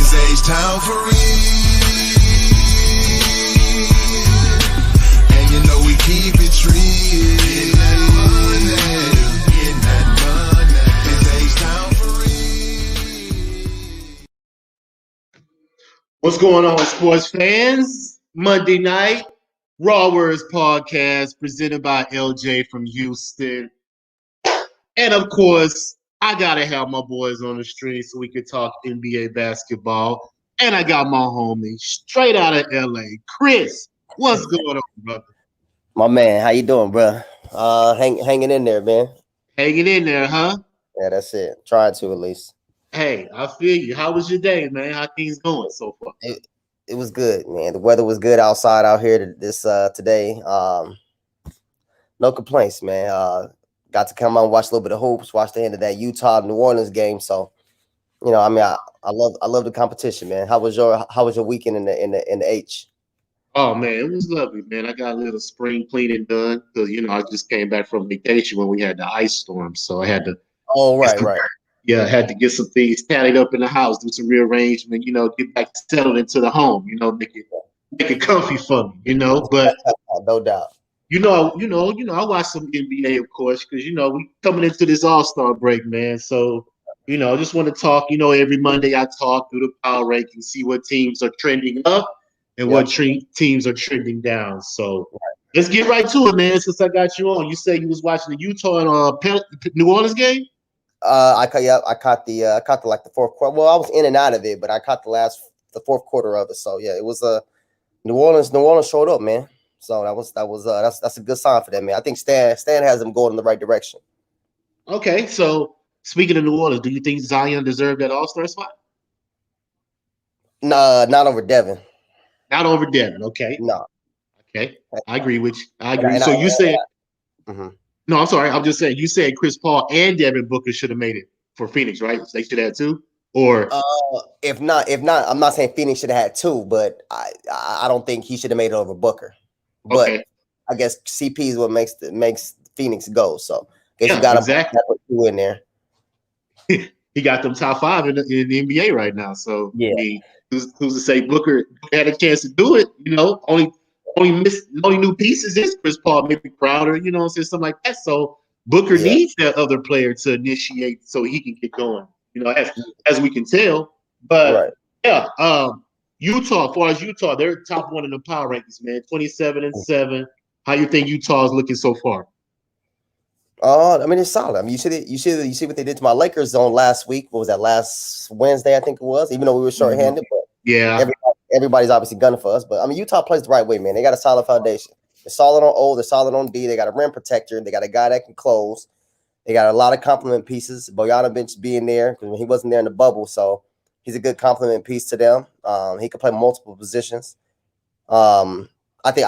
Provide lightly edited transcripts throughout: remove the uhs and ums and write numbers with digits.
It's H-Town for real. And you know we keep it real. Getting that money. It's H-Town for real. What's going on, sports fans? Monday night, RaWordz podcast presented by Ljfromhouston. And of course, I gotta have my boys on the street so we can talk NBA basketball. And I got my homie straight out of LA, Chris. What's going on, brother? My man, how you doing, bro? Hanging in there, man. Hanging in there, huh? Yeah, that's it. Trying to at least. Hey, I feel you. How was your day, man? How things going so far? It was good, man. The weather was good outside out here today. No complaints, man. Got to come out and watch a little bit of hoops, watch the end of that Utah New Orleans game. So, you know, I mean, I love the competition, man. How was your weekend in the H? Oh man, it was lovely, man. I got a little spring cleaning done because I just came back from vacation when we had the ice storm, so I had to. Oh right. Yeah, I had to get some things tallied up in the house, do some rearrangement, get back settled into the home, make it comfy for me, But no doubt. I watched some NBA, of course, because we coming into this All-Star break, man. So, I just want to talk. Every Monday I talk through the power rankings, see what teams are trending up and what teams are trending down. So let's get right to it, man. Since I got you on, you say you was watching the Utah and New Orleans game. I caught the fourth quarter. Well, I was in and out of it, but I caught the fourth quarter of it. So yeah, it was New Orleans showed up, man. So that's a good sign for them, man. I think Stan has them going in the right direction. Okay, so speaking of New Orleans, do you think Zion deserved that All-Star spot? Nah, not over Devin. Not over Devin. Okay. No. Okay, I agree with you. I agree. So you said. No, I'm sorry. I'm just saying. You said Chris Paul and Devin Booker should have made it for Phoenix, right? They should have too. Or if not, I'm not saying Phoenix should have had two, but I don't think he should have made it over Booker. But okay. I guess CP is what makes Phoenix go. So I guess you got to put two in there. He got them top five in the NBA right now. So yeah, I mean, who's to say Booker had a chance to do it? Only new pieces is Chris Paul, maybe Crowder, something like that. So Booker needs that other player to initiate so he can get going, as we can tell. But Utah, as far as Utah, they're top one in the power rankings, man. 27-7. How you think Utah's looking so far? I mean, it's solid. I mean, you see what they did to my Lakers on last week. What was that, last Wednesday? I think it was. Even though we were shorthanded, but yeah, everybody's obviously gunning for us. But I mean, Utah plays the right way, man. They got a solid foundation. They're solid on O. They're solid on D. They got a rim protector. They got a guy that can close. They got a lot of complement pieces. Bogdanovich being there because he wasn't there in the bubble, so he's a good complement piece to them. He can play multiple positions. I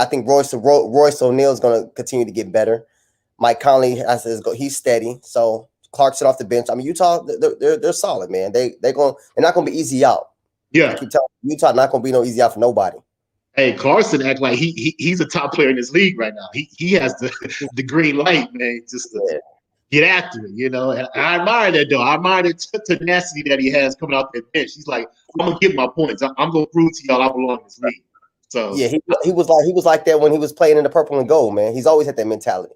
think Royce O'Neal is going to continue to get better. Mike Conley he's steady. So Clarkson off the bench. I mean, Utah, they're solid, man. They're not going to be easy out. Yeah, I keep telling you, Utah not going to be no easy out for nobody. Hey, Clarkson act like he's a top player in this league right now. He has the green light, man, just to get after it, And I admire that, though. I admire the tenacity that he has coming out that bench. He's like, I'm gonna get my points. I'm gonna prove to y'all I belong in this league. So yeah, he was like that when he was playing in the purple and gold, man. He's always had that mentality.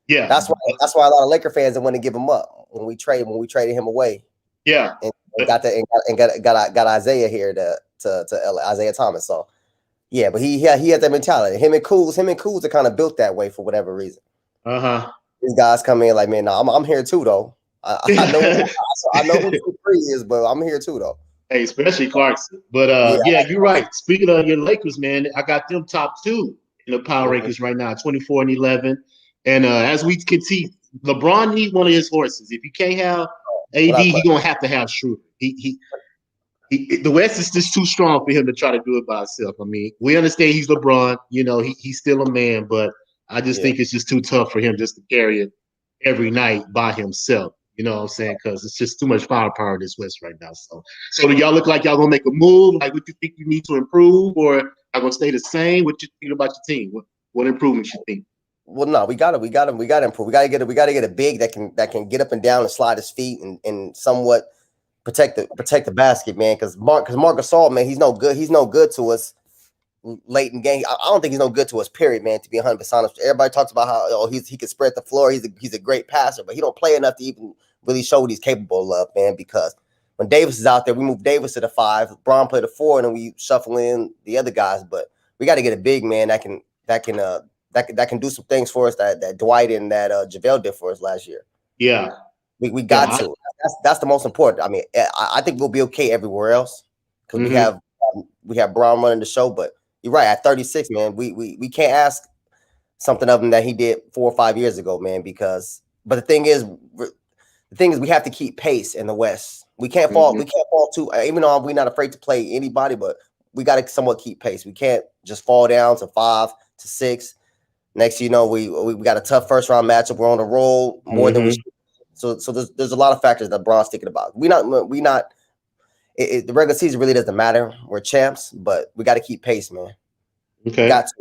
Yeah, that's why a lot of Laker fans didn't want to give him up when we traded him away. Yeah, and got Isaiah here to LA, Isaiah Thomas. So yeah, but he had that mentality. Him and Kuz are kind of built that way for whatever reason. These guys come in like, man, no, I'm here too though. I know who 3 is, but I'm here too though. Hey, especially Clarkson. But you're right. Speaking of your Lakers, man, I got them top 2 in the power rankings right now, 24-11. And as we can see, LeBron needs one of his horses. If you can't have AD, he's gonna have to have Schroeder. The West is just too strong for him to try to do it by himself. I mean, we understand he's LeBron. He's still a man, but I just think it's just too tough for him just to carry it every night by himself. You know what I'm saying? Because it's just too much firepower in this West right now. So do y'all look like y'all gonna make a move? Like, what you think you need to improve, or y'all gonna stay the same? What you think about your team? What improvements you think? Well, no, we got to improve. We got to get a big that can get up and down and slide his feet and somewhat protect the basket, man. Because Marc Gasol, man, he's no good. He's no good to us late in game. I don't think he's no good to us. Period, man. To be 100% honest, everybody talks about how he can spread the floor. He's a great passer, but he don't play enough to even really show what he's capable of, man. Because when Davis is out there, we move Davis to the 5, Braun play the 4, and then we shuffle in the other guys. But we got to get a big man that can do some things for us that Dwight and that JaVale did for us last year. Yeah, we got to. That's the most important. I mean, I think we'll be okay everywhere else because we have Braun running the show. But you're right, at 36, man, we can't ask something of him that he did 4 or 5 years ago, man. But the thing is, we have to keep pace in the West. We can't fall. We can't fall too. Even though we're not afraid to play anybody, but we got to somewhat keep pace. We can't just fall down to 5 to 6. Next, you know, we got a tough first round matchup. We're on the roll more than we should. So there's a lot of factors that Braun's thinking about. The regular season really doesn't matter. We're champs, but we got to keep pace, man. Okay, we got to.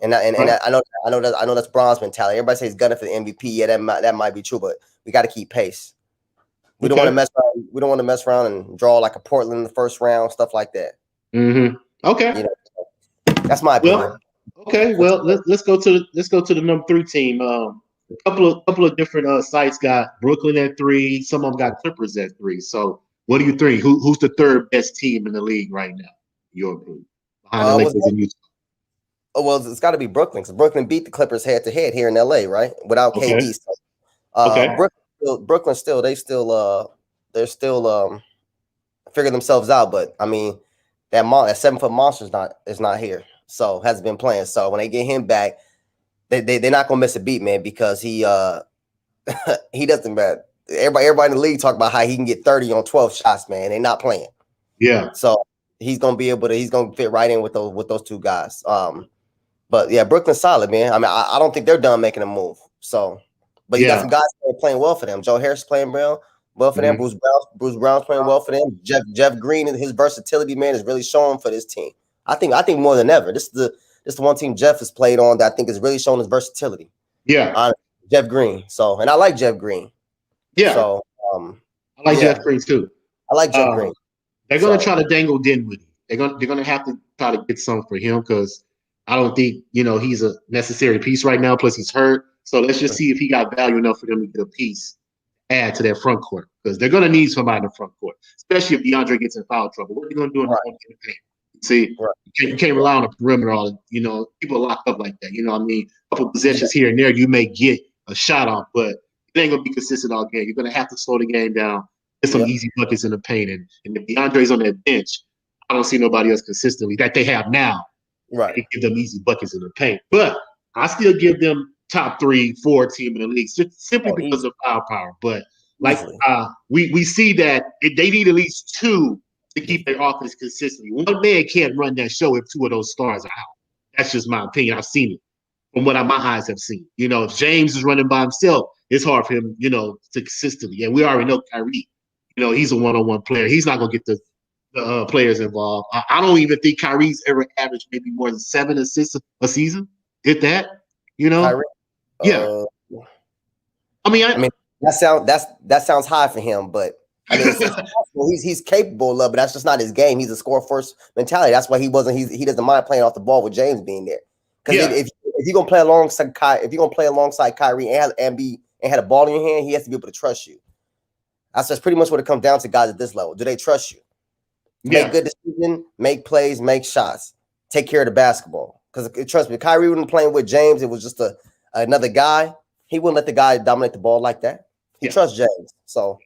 And I know that's Braun's mentality. Everybody says he's gunning for the MVP. Yeah, that might be true, but we got to keep pace. We don't want to mess around. We don't want to mess around and draw like a Portland in the first round, stuff like that. Okay, you know, that's my opinion. Okay, well let's go to the number 3 team. A couple of different sites got Brooklyn at 3. Some of them got Clippers at 3. So what do you think? Who's the 3rd best team in the league right now? Your opinion behind the Lakers and Utah? Oh well, it's got to be Brooklyn because Brooklyn beat the Clippers head to head here in LA, right? Without KD. So, Brooklyn they're still figuring themselves out. But I mean, that 7-foot monster is not here. So hasn't been playing. So when they get him back, they're not gonna miss a beat, man, because he he doesn't matter. Everybody in the league talk about how he can get 30 on 12 shots, man. They're not playing. Yeah. So he's gonna fit right in with those 2 guys. But yeah, Brooklyn's solid, man. I mean, I don't think they're done making a move. So, but you got some guys playing well for them. Joe Harris playing well for them. Bruce Brown's playing well for them. Jeff Green and his versatility, man, is really showing for this team. I think more than ever. This is the one team Jeff has played on that I think is really showing his versatility. Yeah. Jeff Green. So, and I like Jeff Green. Yeah. So, I like Jeff Green too. I like Jeff Green. They're going to try to dangle Dinwiddie. They're going to have to try to get something for him because I don't think, he's a necessary piece right now. Plus he's hurt. So let's just see if he got value enough for them to get a piece, add to their front court because they're going to need somebody in the front court, especially if DeAndre gets in foul trouble. What are you going to do in the campaign? See, you can't rely on a perimeter. People are locked up like that. You know what I mean? A couple possessions here and there, you may get a shot off, but it ain't going to be consistent all game. You're going to have to slow the game down, get some easy buckets in the paint. And if DeAndre's on that bench, I don't see nobody else consistently that they have now. Right. To give them easy buckets in the paint. But I still give them top 3, 4 team in the league simply because of firepower. But we see that they need at least 2 to keep their offense consistently. One man can't run that show if 2 of those stars are out. That's just my opinion. I've seen it from what my eyes have seen. If James is running by himself, it's hard for him, to consistently. And we already know Kyrie, he's a one-on-one player. He's not going to get the players involved. I don't even think Kyrie's ever averaged maybe more than 7 assists a season. Did that, Kyrie? Yeah. I mean, that sounds high for him, but I mean, he's capable of it. That's just not his game. He's a score first mentality. That's why he doesn't mind playing off the ball with James being there. Because if you're gonna play alongside Kyrie and had a ball in your hand, he has to be able to trust you. That's pretty much what it comes down to, guys at this level. Do they trust you? Make good decisions, make plays, make shots, take care of the basketball. Because trust me, Kyrie wasn't playing with James. It was just another guy. He wouldn't let the guy dominate the ball like that. He trusts James, so.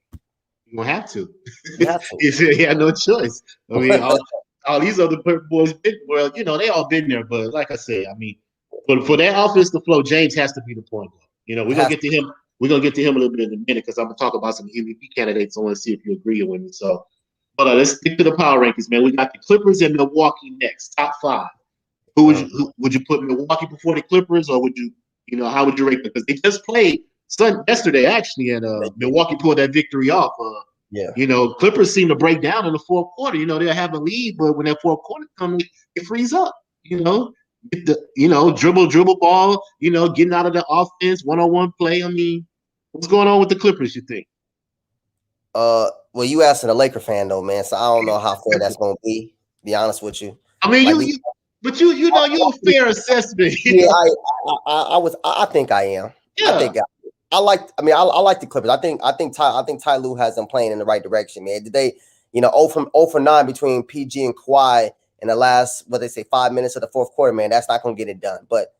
You don't have to. He had no choice. I mean, all these other boys, well, they all been there. But like I said, I mean, for that offense to flow, James has to be the point guard. We're gonna get to him. We're gonna get to him a little bit in a minute because I'm gonna talk about some MVP candidates. I want to see if you agree with me. So, but let's stick to the power rankings, man. We got the Clippers and Milwaukee next, top 5. Who would you put Milwaukee before the Clippers, or would you, how would you rate them? Because they just played yesterday, actually, and Milwaukee pulled that victory off. Clippers seem to break down in the fourth quarter. They'll have a lead, but when that fourth quarter comes, it frees up. Get the, dribble ball. Getting out of the offense, one-on-one play. I mean, what's going on with the Clippers? You think? Well, you asking a Laker fan though, man. So I don't know how fair that's gonna be. To be honest with you. I mean, Like, but you know, you're a fair assessment. yeah, I think I am. I Yeah. think I like. I mean, I like the Clippers. I think Ty Lue has them playing in the right direction, man. Did they, 0 for 9 between PG and Kawhi in the last, what they say, 5 minutes of the fourth quarter, man. That's not gonna get it done. But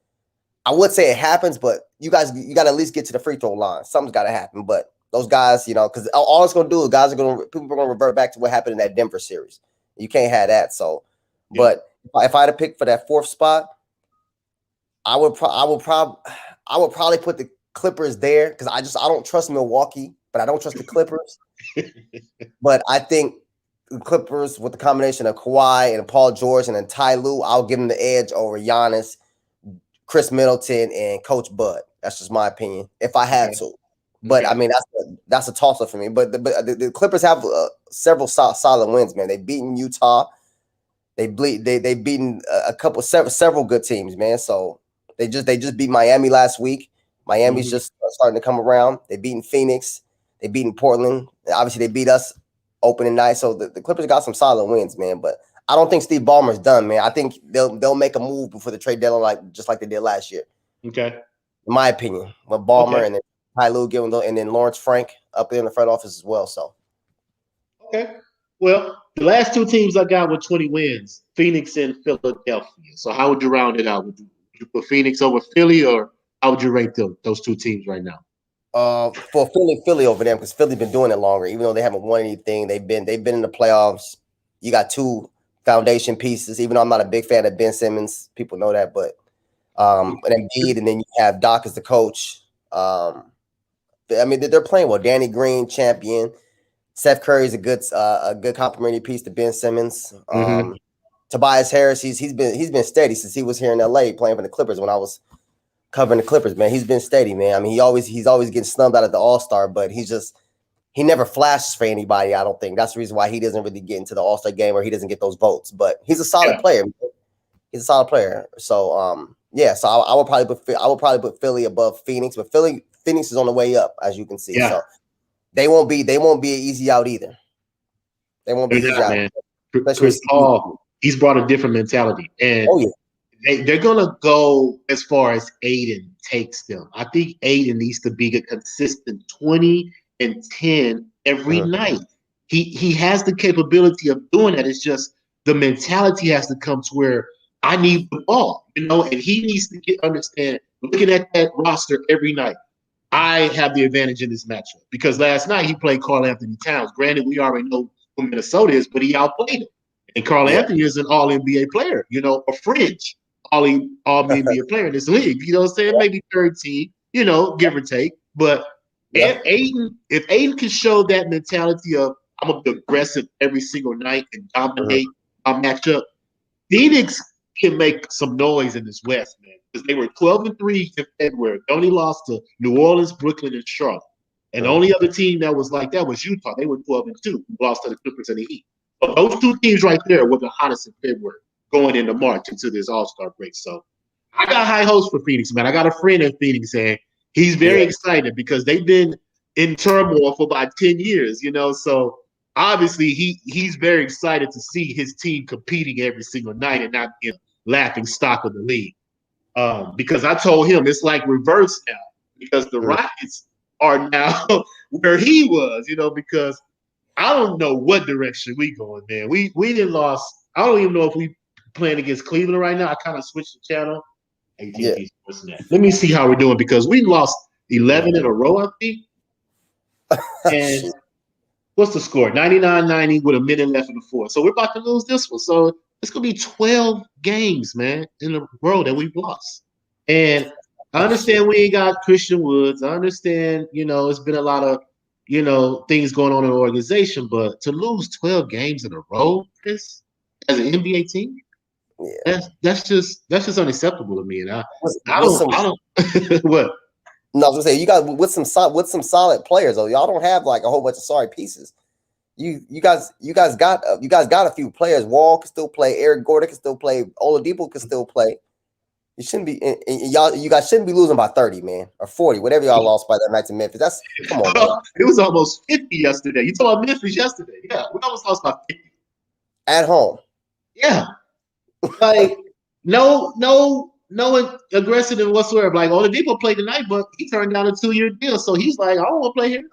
I would say it happens. But you got to at least get to the free throw line. Something's got to happen. But those guys, because all it's gonna do is people are gonna revert back to what happened in that Denver series. You can't have that. So, Yeah. but if I had to pick for that fourth spot, I would probably put the Clippers there because I don't trust Milwaukee, but I don't trust the Clippers. But I think the Clippers with the combination of Kawhi and Paul George and then Ty Lue, I'll give them the edge over Giannis, Chris Middleton, and Coach Bud. That's just my opinion. If I had to, but I mean that's a toss up for me. But the Clippers have several solid wins, man. They've beaten Utah. They've beaten several good teams, man. So they just beat Miami last week. Miami's just starting to come around. They beaten Phoenix. They beaten Portland. Obviously, they beat us opening night. So the Clippers got some solid wins, man. But I don't think Steve Ballmer's done, man. I think they'll make a move before the trade deadline, just like they did last year. Okay. In my opinion, but Ballmer and then Ty Lue giving and then Lawrence Frank up there in the front office as well. So. Okay. Well, the last two teams I got were 20 wins, Phoenix and Philadelphia. So how would you round it out? Would you put Phoenix over Philly, or how would you rate those two teams right now? For Philly over them, because Philly's been doing it longer, even though they haven't won anything. They've been in the playoffs. You got two foundation pieces, even though I'm not a big fan of Ben Simmons. People know that, but and Embiid, and then you have Doc as the coach. I mean, they're playing well. Danny Green, champion. Seth Curry's a good complimentary piece to Ben Simmons. Tobias Harris, he's been steady since he was here in LA playing for the Clippers when I was covering the Clippers, man. He's been steady, man. I mean, he's always getting snubbed out at the All-Star, but he never flashes for anybody, I don't think. That's the reason why he doesn't really get into the All-Star game or he doesn't get those votes. But he's a solid player. He's a solid player. So so I would probably put Philly above Phoenix, but Phoenix is on the way up, as you can see. Yeah. So they won't be an easy out either. They won't be easy out. Man. Chris Paul, he's brought a different mentality. And they're gonna go as far as Aiden takes them. I think Aiden needs to be a consistent 20 and 10 every night. He has the capability of doing that. It's just the mentality has to come to where I need the ball, and he needs to understand, looking at that roster every night, I have the advantage in this matchup because last night he played Karl Anthony Towns. Granted, we already know who Minnesota is, but he outplayed him. And Karl Anthony is an all-NBA player, a fringe all-NBA player in this league. You know what I'm saying? Maybe 13, give or take. But if Aiden can show that mentality of I'm going to be aggressive every single night and dominate my matchup, Phoenix can make some noise in this West, man. Because they were 12-3 in February. They only lost to New Orleans, Brooklyn, and Charlotte. And the only other team that was like that was Utah. They were 12-2, lost to the Clippers and the Heat. But those two teams right there were the hottest in February going into March into this All-Star break. So I got high hopes for Phoenix, man. I got a friend in Phoenix, and he's very excited because they've been in turmoil for about 10 years, So obviously he's very excited to see his team competing every single night and not being laughing stock of the league. Because I told him it's like reverse now because the Rockets are now where he was, because I don't know what direction we going, man. We didn't lost. I don't even know if we playing against Cleveland right now. I kind of switched the channel. Let me see how we're doing because we lost 11 in a row, I think. And what's the score? 99-90 with a minute left in the fourth. So we're about to lose this one. So it's going to be 12 games, man, in a row that we've lost. And I understand we ain't got Christian Woods. I understand, it's been a lot of, things going on in the organization. But to lose 12 games in a row, Chris, as an NBA team, that's just unacceptable to me. And I don't what? No, I was gonna say you got with some solid players though. Y'all don't have like a whole bunch of sorry pieces. You guys got a few players. Wall can still play. Eric Gordon can still play. Oladipo can still play. You shouldn't be, and y'all. You guys shouldn't be losing by 30, man, or 40, whatever y'all lost by that night to Memphis. That's come on, man. It was almost 50 yesterday. You talking about Memphis yesterday? Yeah, we almost lost by 50 At home. Yeah, like no aggressive whatsoever. Like Oladipo played tonight, but he turned down a 2-year deal, so he's like, I don't want to play here.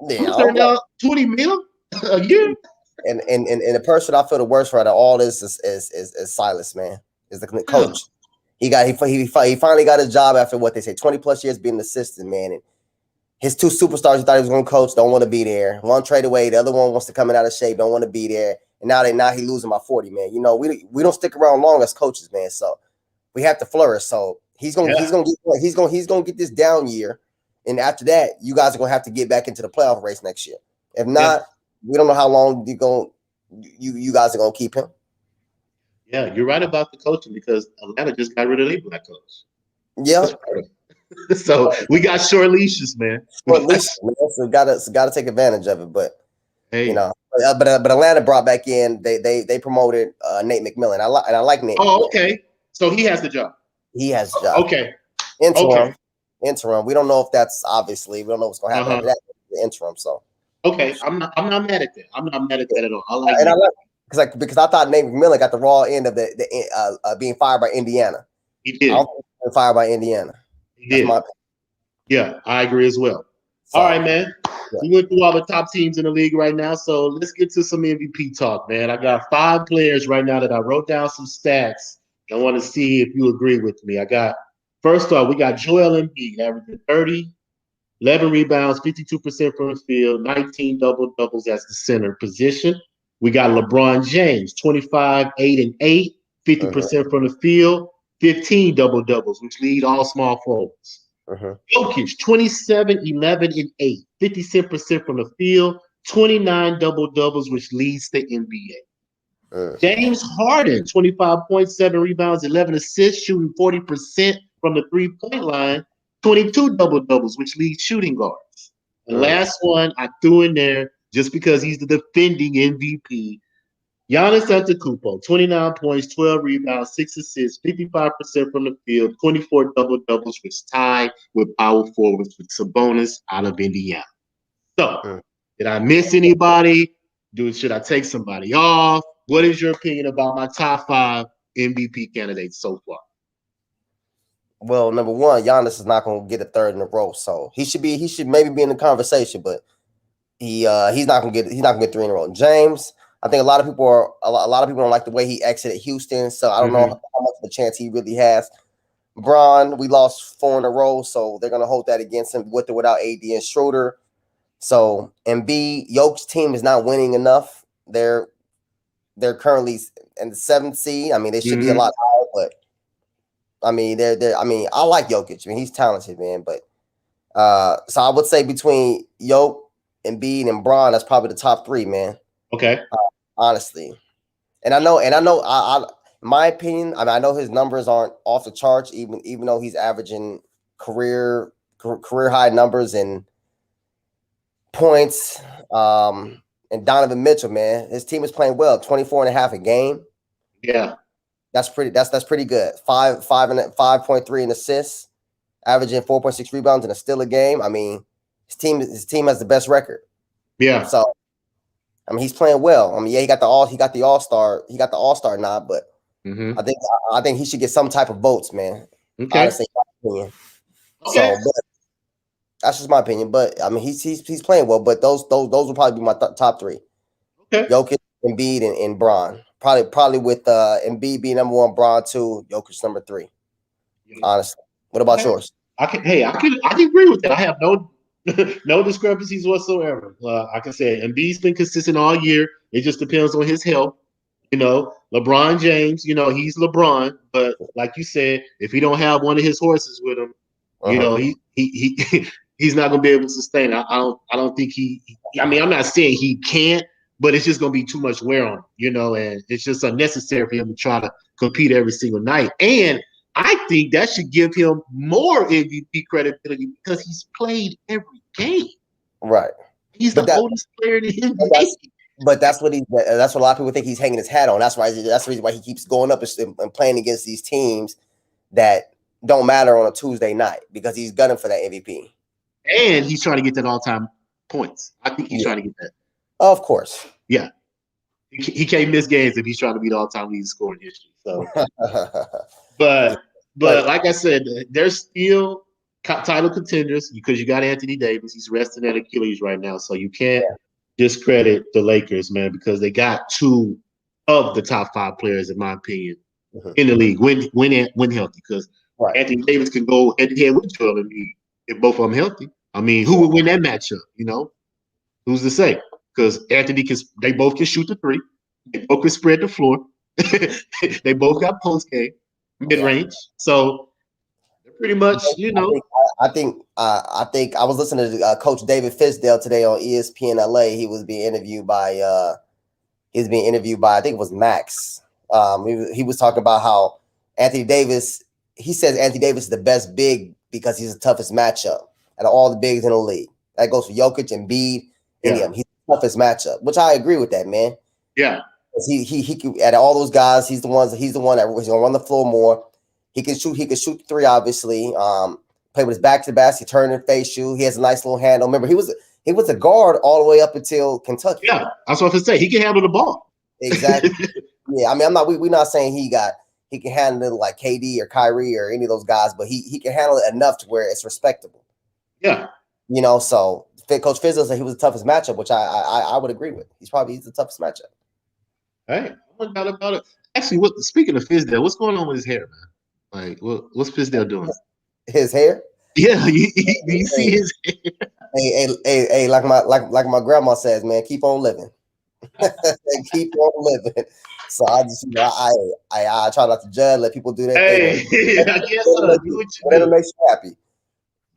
Yeah, I'm turned down 20 mil a year. And the person I feel the worst for out of all this is Silas, man. Is the coach. He finally got his job after what they say 20 plus years being an assistant, man. And his two superstars he thought he was going to coach don't want to be there. One trade away, the other one wants to come in out of shape, don't want to be there. And now he losing by 40, man. You know, we don't stick around long as coaches, man. So we have to flourish. So he's gonna get this down year, and after that, you guys are gonna have to get back into the playoff race next year. If not, we don't know how long you guys are gonna keep him. Yeah, you're right about the coaching because Atlanta just got rid of their black coach. Yeah. So we got short leashes, man. Short leashes, man. So gotta take advantage of it. But hey. You know, but Atlanta brought back in. They promoted Nate McMillan. I like Nate. Oh, okay. So he has the job. He has the job. Okay. Interim. We don't know if that's obviously. We don't know what's going to happen after that. The interim. So. Okay, I'm not mad at that. I'm not mad at that at all. I like and that. because I thought Nate McMillan got the raw end of the being fired by Indiana. He did. I don't think he was fired by Indiana. He did. Yeah, I agree as well. So, all right, man. Yeah. We went through all the top teams in the league right now, so let's get to some MVP talk, man. I got 5 players right now that I wrote down some stats. I want to see if you agree with me. First off, we got Joel Embiid averaging 30, 11 rebounds, 52% from the field, 19 double-doubles as the center position. We got LeBron James, 25, 8, and 8, 50% from the field, 15 double-doubles, which lead all small forwards. Jokic, 27, 11, and 8, 57% from the field, 29 double-doubles, which leads the NBA. James Harden, 25.7 rebounds, 11 assists, shooting 40% from the three-point line, 22 double-doubles, which leads shooting guards. The last one I threw in there just because he's the defending MVP. Giannis Antetokounmpo, 29 points, 12 rebounds, 6 assists, 55% from the field, 24 double-doubles, which tied with power forwards with Sabonis out of Indiana. So, did I miss anybody? Should I take somebody off? What is your opinion about my top 5 MVP candidates so far? Well, number one, Giannis is not going to get a third in a row, so he should maybe be in the conversation, but he's not going to get 3 in a row. James, I think a lot of people don't like the way he exited Houston, so I don't know how much of a chance he really has. Bron, we lost 4 in a row, so they're going to hold that against him with or without AD and Schroeder. So Embiid, Jokic team is not winning enough. They're currently in the 7th seed. I mean, they should be a lot higher, but I mean, I like Jokic. I mean, he's talented, man. But so I would say between Jokic, Embiid, and Bron, that's probably the top 3, man. Okay. Honestly, and I know, in my opinion, I mean, I know his numbers aren't off the charts, even though he's averaging career high numbers in points. And Donovan Mitchell, man, his team is playing well, 24.5 a game. Yeah. That's pretty good. 5.3 in assists, averaging 4.6 rebounds and a steal a game. I mean, his team has the best record. Yeah. So, I mean, he's playing well. I mean, yeah, he got the all-star nod, but I think he should get some type of votes, man. Okay. Honestly, in my opinion. Okay. So, but that's just my opinion. But I mean, he's playing well. But those will probably be my top 3. Okay. Jokic, Embiid, and Bron. Probably with Embiid being number 1, Bron 2, Jokic number 3. Honestly, what about yours? I can agree with that. I have no discrepancies whatsoever. I can say Embiid's been consistent all year. It just depends on his health. You know, LeBron James, you know, he's LeBron, but like you said, if he don't have one of his horses with him, you know, he's not gonna be able to sustain. I don't think I mean, I'm not saying he can't, but it's just gonna be too much wear on him, you know, and it's just unnecessary for him to try to compete every single night. And I think that should give him more MVP credibility because he's played every game. Right. He's the oldest player in the NBA. But that's what a lot of people think he's hanging his hat on. That's the reason why he keeps going up and playing against these teams that don't matter on a Tuesday night because he's gunning for that MVP. And he's trying to get that all-time points. I think he's trying to get that. Of course. Yeah. He can't miss games if he's trying to be the all-time leading scorer in history. So, but like I said, there's still title contenders because you got Anthony Davis. He's resting at Achilles right now, so you can't discredit the Lakers, man, because they got two of the top 5 players, in my opinion, in the league when healthy. Because Anthony Davis can go head-to-head with Joel Embiid if both of them healthy. I mean, who would win that matchup? You know, who's to say? Because they both can shoot the three. They both can spread the floor. They both got post game, mid range. So they're pretty much, you know. I think I was listening to Coach David Fisdale today on ESPN LA. He was being interviewed by I think it was Max. He was talking about how Anthony Davis. He says Anthony Davis is the best big because he's the toughest matchup out of all the bigs in the league. That goes for Jokic and Embiid. Yeah. He's the toughest matchup, which I agree with that, man. Yeah. He can, out of all those guys, he's the one that he's gonna run the floor more. He can shoot 3, obviously. Play with his back to the basket, turn and face shoot. He has a nice little handle. Remember, he was a guard all the way up until Kentucky. Yeah, that's what I was gonna say. He can handle the ball. Exactly. Yeah, I mean, we're not saying he can handle it like KD or Kyrie or any of those guys, but he can handle it enough to where it's respectable. Yeah. You know, so Coach Fizdale said he was the toughest matchup, which I would agree with. He's the toughest matchup. Hey, no doubt about it. Actually, speaking of Fizdale, what's going on with his hair, man? Like, what's Fizdale doing? His hair? Yeah, you see his hair. Hey, like my grandma says, man, keep on living. Keep on living. So I just, I try not to judge, let people do that. Hey, I guess so. Do what you whatever do. makes you happy.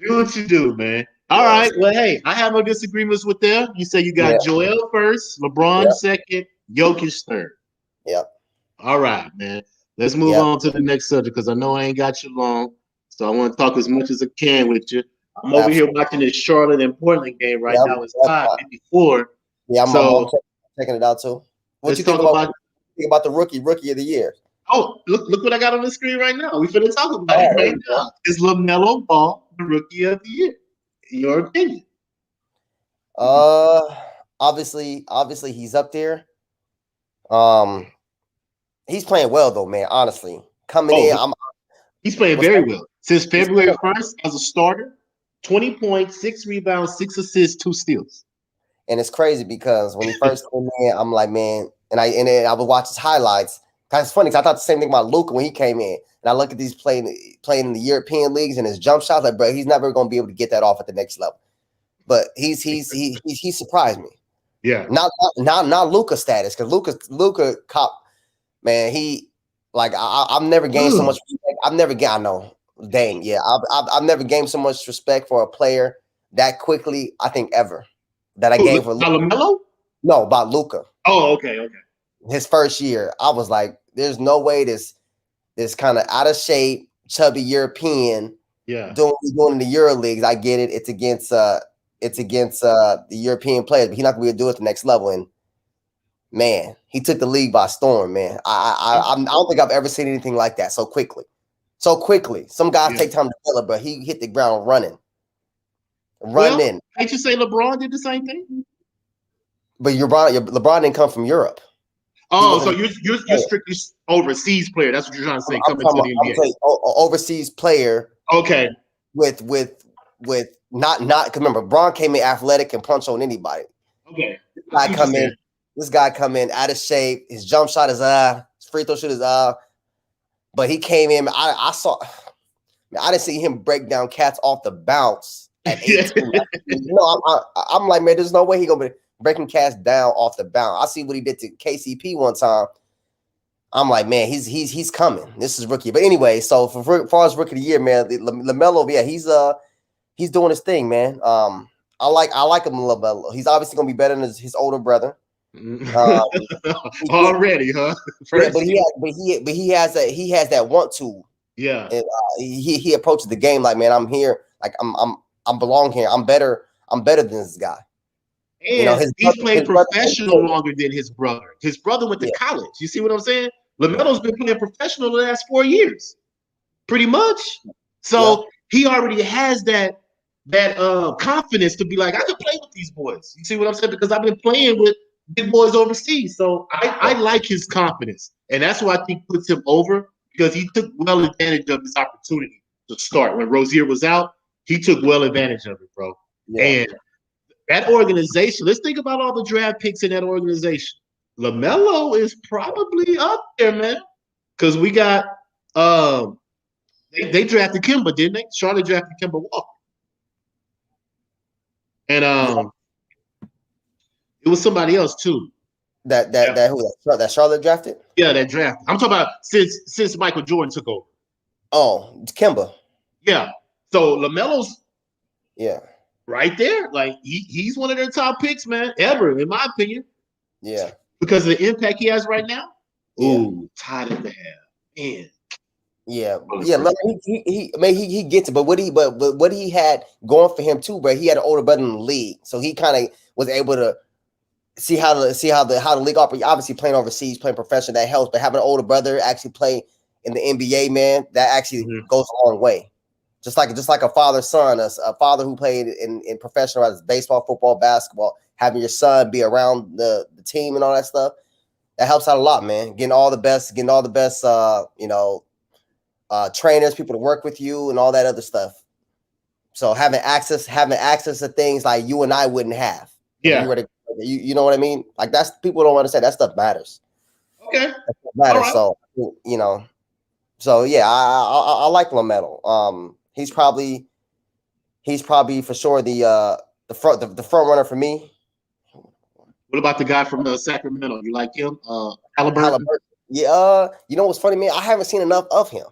Do what you do, man. All right. Well, hey, I have no disagreements with them. You say you got Joel first, LeBron second, Jokic third. Yep. All right, man. Let's move on to the next subject because I know I ain't got you long. So I want to talk as much as I can with you. I'm over here watching this Charlotte and Portland game right now. It's 5:54. Yeah, I'm checking it out too. What you think about the rookie of the year? Oh, look what I got on the screen right now. We finna talk about it right now. Is LaMelo Ball the rookie of the year? In your opinion? Obviously he's up there. He's playing well though, man. Honestly, he's playing very well since February 1st as a starter. 20 points, 6 rebounds, 6 assists, 2 steals. And it's crazy because when he first came in, I'm like, man, and I would watch his highlights. It's funny because I thought the same thing about Luka when he came in. And I look at these playing in the European leagues and his jump shots, like, bro, he's never going to be able to get that off at the next level. But he surprised me. Yeah. Not Luka status, because Luka cop, man, I've never gained so much respect. I know. Dame, yeah. I've never gained so much respect for a player that quickly, I think, ever. That I gave for Luka. LaMelo? No, about Luka. Oh, okay. His first year, I was like, there's no way this kind of out of shape, chubby European doing what he's doing in the Euro leagues. I get it. It's against the European players, but he's not gonna be able to do it at the next level. And man, he took the league by storm, man. I don't think I've ever seen anything like that so quickly. Some guys take time to develop, but he hit the ground running. Can't you say LeBron did the same thing? But LeBron didn't come from Europe. Oh, so you're strictly overseas player. That's what you're trying to say. Coming to the NBA. Overseas player. Okay. With not remember, Braun came in athletic and punch on anybody. Okay. This guy come in out of shape. His jump shot is his free throw shoot is but he came in. I didn't see him break down cats off the bounce at 18. I'm like, man, there's no way he gonna be breaking cats down off the bounce. I see what he did to KCP one time. I'm like, man, he's coming. This is rookie. But anyway, so for far as rookie of the year, man, LaMelo, he's doing his thing, man. I like him, LaMelo. He's obviously gonna be better than his older brother. Already, huh? Yeah, but he has that want to. Yeah. And, he approaches the game like, man, I'm here. Like I'm belong here. I'm better than this guy. And he's played professional longer than his brother. His brother went to college. You see what I'm saying? LaMelo's been playing professional the last 4 years. Pretty much. So he already has that confidence to be like, I can play with these boys. You see what I'm saying? Because I've been playing with big boys overseas. So I like his confidence. And that's why I think puts him over, because he took well advantage of his opportunity to start. When Rozier was out, he took well advantage of it, bro. Yeah. And that organization, let's think about all the draft picks in that organization. LaMelo is probably up there, man. Because we got they drafted Kimba, didn't they? Charlotte drafted Kimba Walker. And it was somebody else too. That Charlotte drafted? Yeah, that draft. I'm talking about since Michael Jordan took over. Oh, Kimba. Yeah. So LaMelo's right there. Like he's one of their top picks, man, ever, in my opinion. Yeah. Because of the impact he has right now. Ooh, tied in the half. Man. Yeah, he gets it, but what he had going for him too, bro. He had an older brother in the league, so he kind of was able to see how the league operates. Obviously, playing overseas, playing professional, that helps. But having an older brother actually play in the NBA, man, that actually goes a long way. Just like a father son, a father who played in professional as baseball, football, basketball, having your son be around the team and all that stuff, that helps out a lot, man. Getting all the best, trainers, people to work with you, and all that other stuff. So having access to things like you and I wouldn't have. Yeah, you know what I mean. Like that's people don't understand that stuff matters. Okay, that matters. Right. So so yeah, I like LaMelo. He's probably for sure the front runner for me. What about the guy from Sacramento? You like him, Halliburton? Yeah. You know what's funny, man? I haven't seen enough of him.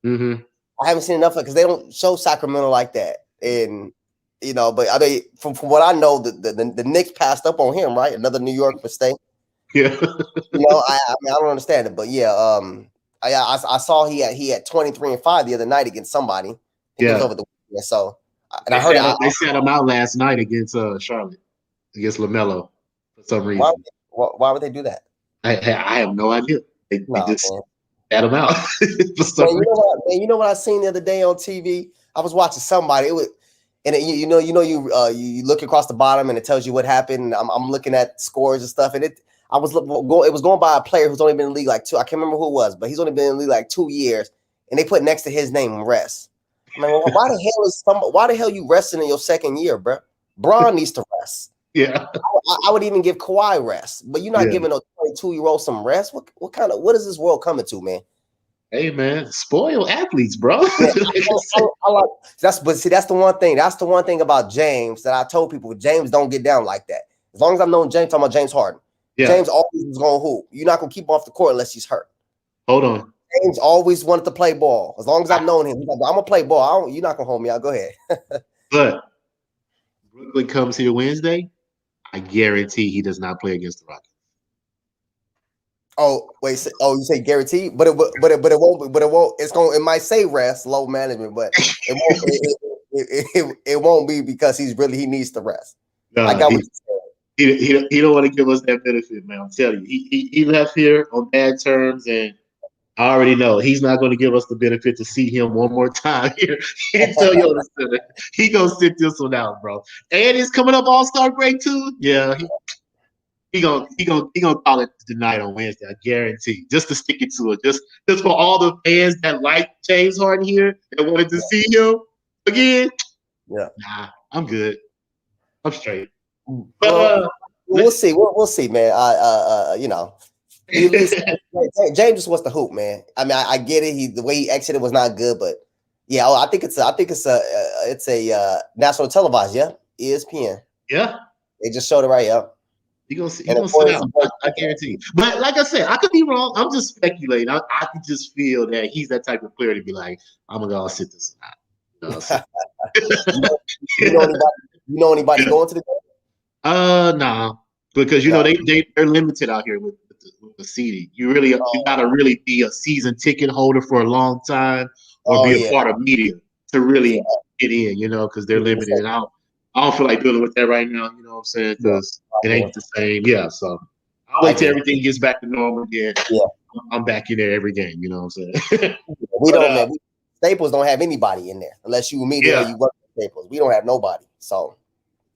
Mm-hmm. I haven't seen enough because they don't show Sacramento like that, and but I mean, from what I know, the Knicks passed up on him, right? Another New York mistake. Yeah, I don't understand it, but yeah, I saw he had 23-5 the other night against somebody. Yeah, over the weekend. So and they sat him out last night against Charlotte, against LaMelo for some reason. Why would they do that? I have no idea. They just sat him out. You know what I seen the other day on TV? I was watching somebody. It was, and you look across the bottom and it tells you what happened. I'm looking at scores and stuff, and it was going by a player who's only been in the league like 2. I can't remember who it was, but he's only been in the league like 2 years, and they put next to his name rest. I'm like, well, why the hell you resting in your second year, bro? Braun needs to rest. Yeah, I would even give Kawhi rest, but you're not giving a 22-year-old some rest. What is this world coming to, man? Hey man, spoil athletes, bro. That's the one thing. That's the one thing about James that I told people. James don't get down like that. As long as I've known James, talking about James Harden. Yeah. James always was going to hoop. You're not going to keep him off the court unless he's hurt. Hold on. James always wanted to play ball. As long as I've known him, he's like, I'm gonna play ball. You're not gonna hold me out. Go ahead. But Brooklyn comes here Wednesday. I guarantee he does not play against the Rockets. Oh wait! You say guarantee, but it won't. It might say rest, low management, but it won't be because he needs to rest. No, I got what you said. He don't want to give us that benefit, man. I'm telling you, he left here on bad terms, and I already know he's not going to give us the benefit to see him one more time here. Tell you he gonna sit this one out, bro. And it's coming up All-Star break too. Yeah, he gonna call it tonight on Wednesday. I guarantee. Just to stick it to it. Just for all the fans that like James Harden here and wanted to see him again. Yeah. Nah, I'm good. I'm straight. But we'll see. We'll see, man. James just wants to hoop, man. I mean, I get it. The way he exited was not good, but yeah, I think it's a national televised, yeah, ESPN. Yeah, they just showed it right up. You gonna sit out? I guarantee. But like I said, I could be wrong. I'm just speculating. I could just feel that he's that type of player to be like, I'm gonna go sit this out. You know anybody going to the game? Nah, because they're limited out here with the seating. You gotta really be a season ticket holder for a long time or be a part of media to really get in, because they're limited. And I don't feel like dealing with that right now, you know what I'm saying? Because it ain't the same. Yeah, so I'll wait till everything gets back to normal again. Yeah. I'm back in there every game, you know what I'm saying? Staples don't have anybody in there unless you meet there. You work at Staples. We don't have nobody. So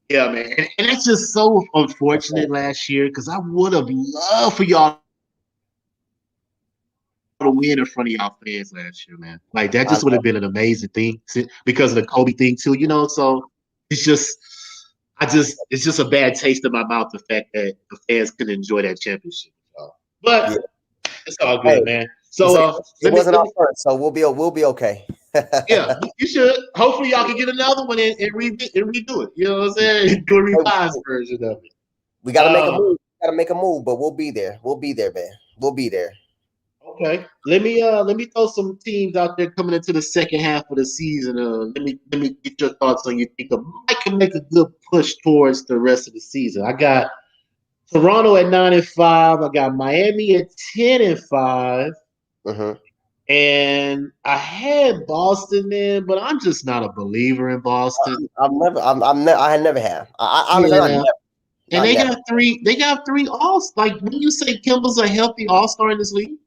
yeah, man, and it's just so unfortunate last year because I would have loved for y'all to win in front of y'all fans last year, man. Like that just would have been an amazing thing because of the Kobe thing too, you know. So it's just, it's just a bad taste in my mouth the fact that the fans couldn't enjoy that championship. But it's all good, man. So it wasn't our first, so we'll be okay. Yeah, you should. Hopefully, y'all can get another one and redo it. You know what I'm saying? Do a revised version of it. We gotta make a move. Gotta make a move, but we'll be there. We'll be there, man. We'll be there. Okay. Let me throw some teams out there coming into the second half of the season. Let me get your thoughts on you think I can make a good push towards the rest of the season. I got Toronto at 9-5. I got Miami at 10-5. And I had Boston in, but I'm just not a believer in Boston. I never have. And they got three. They got three like when you say Kimball's a healthy all-star in this league.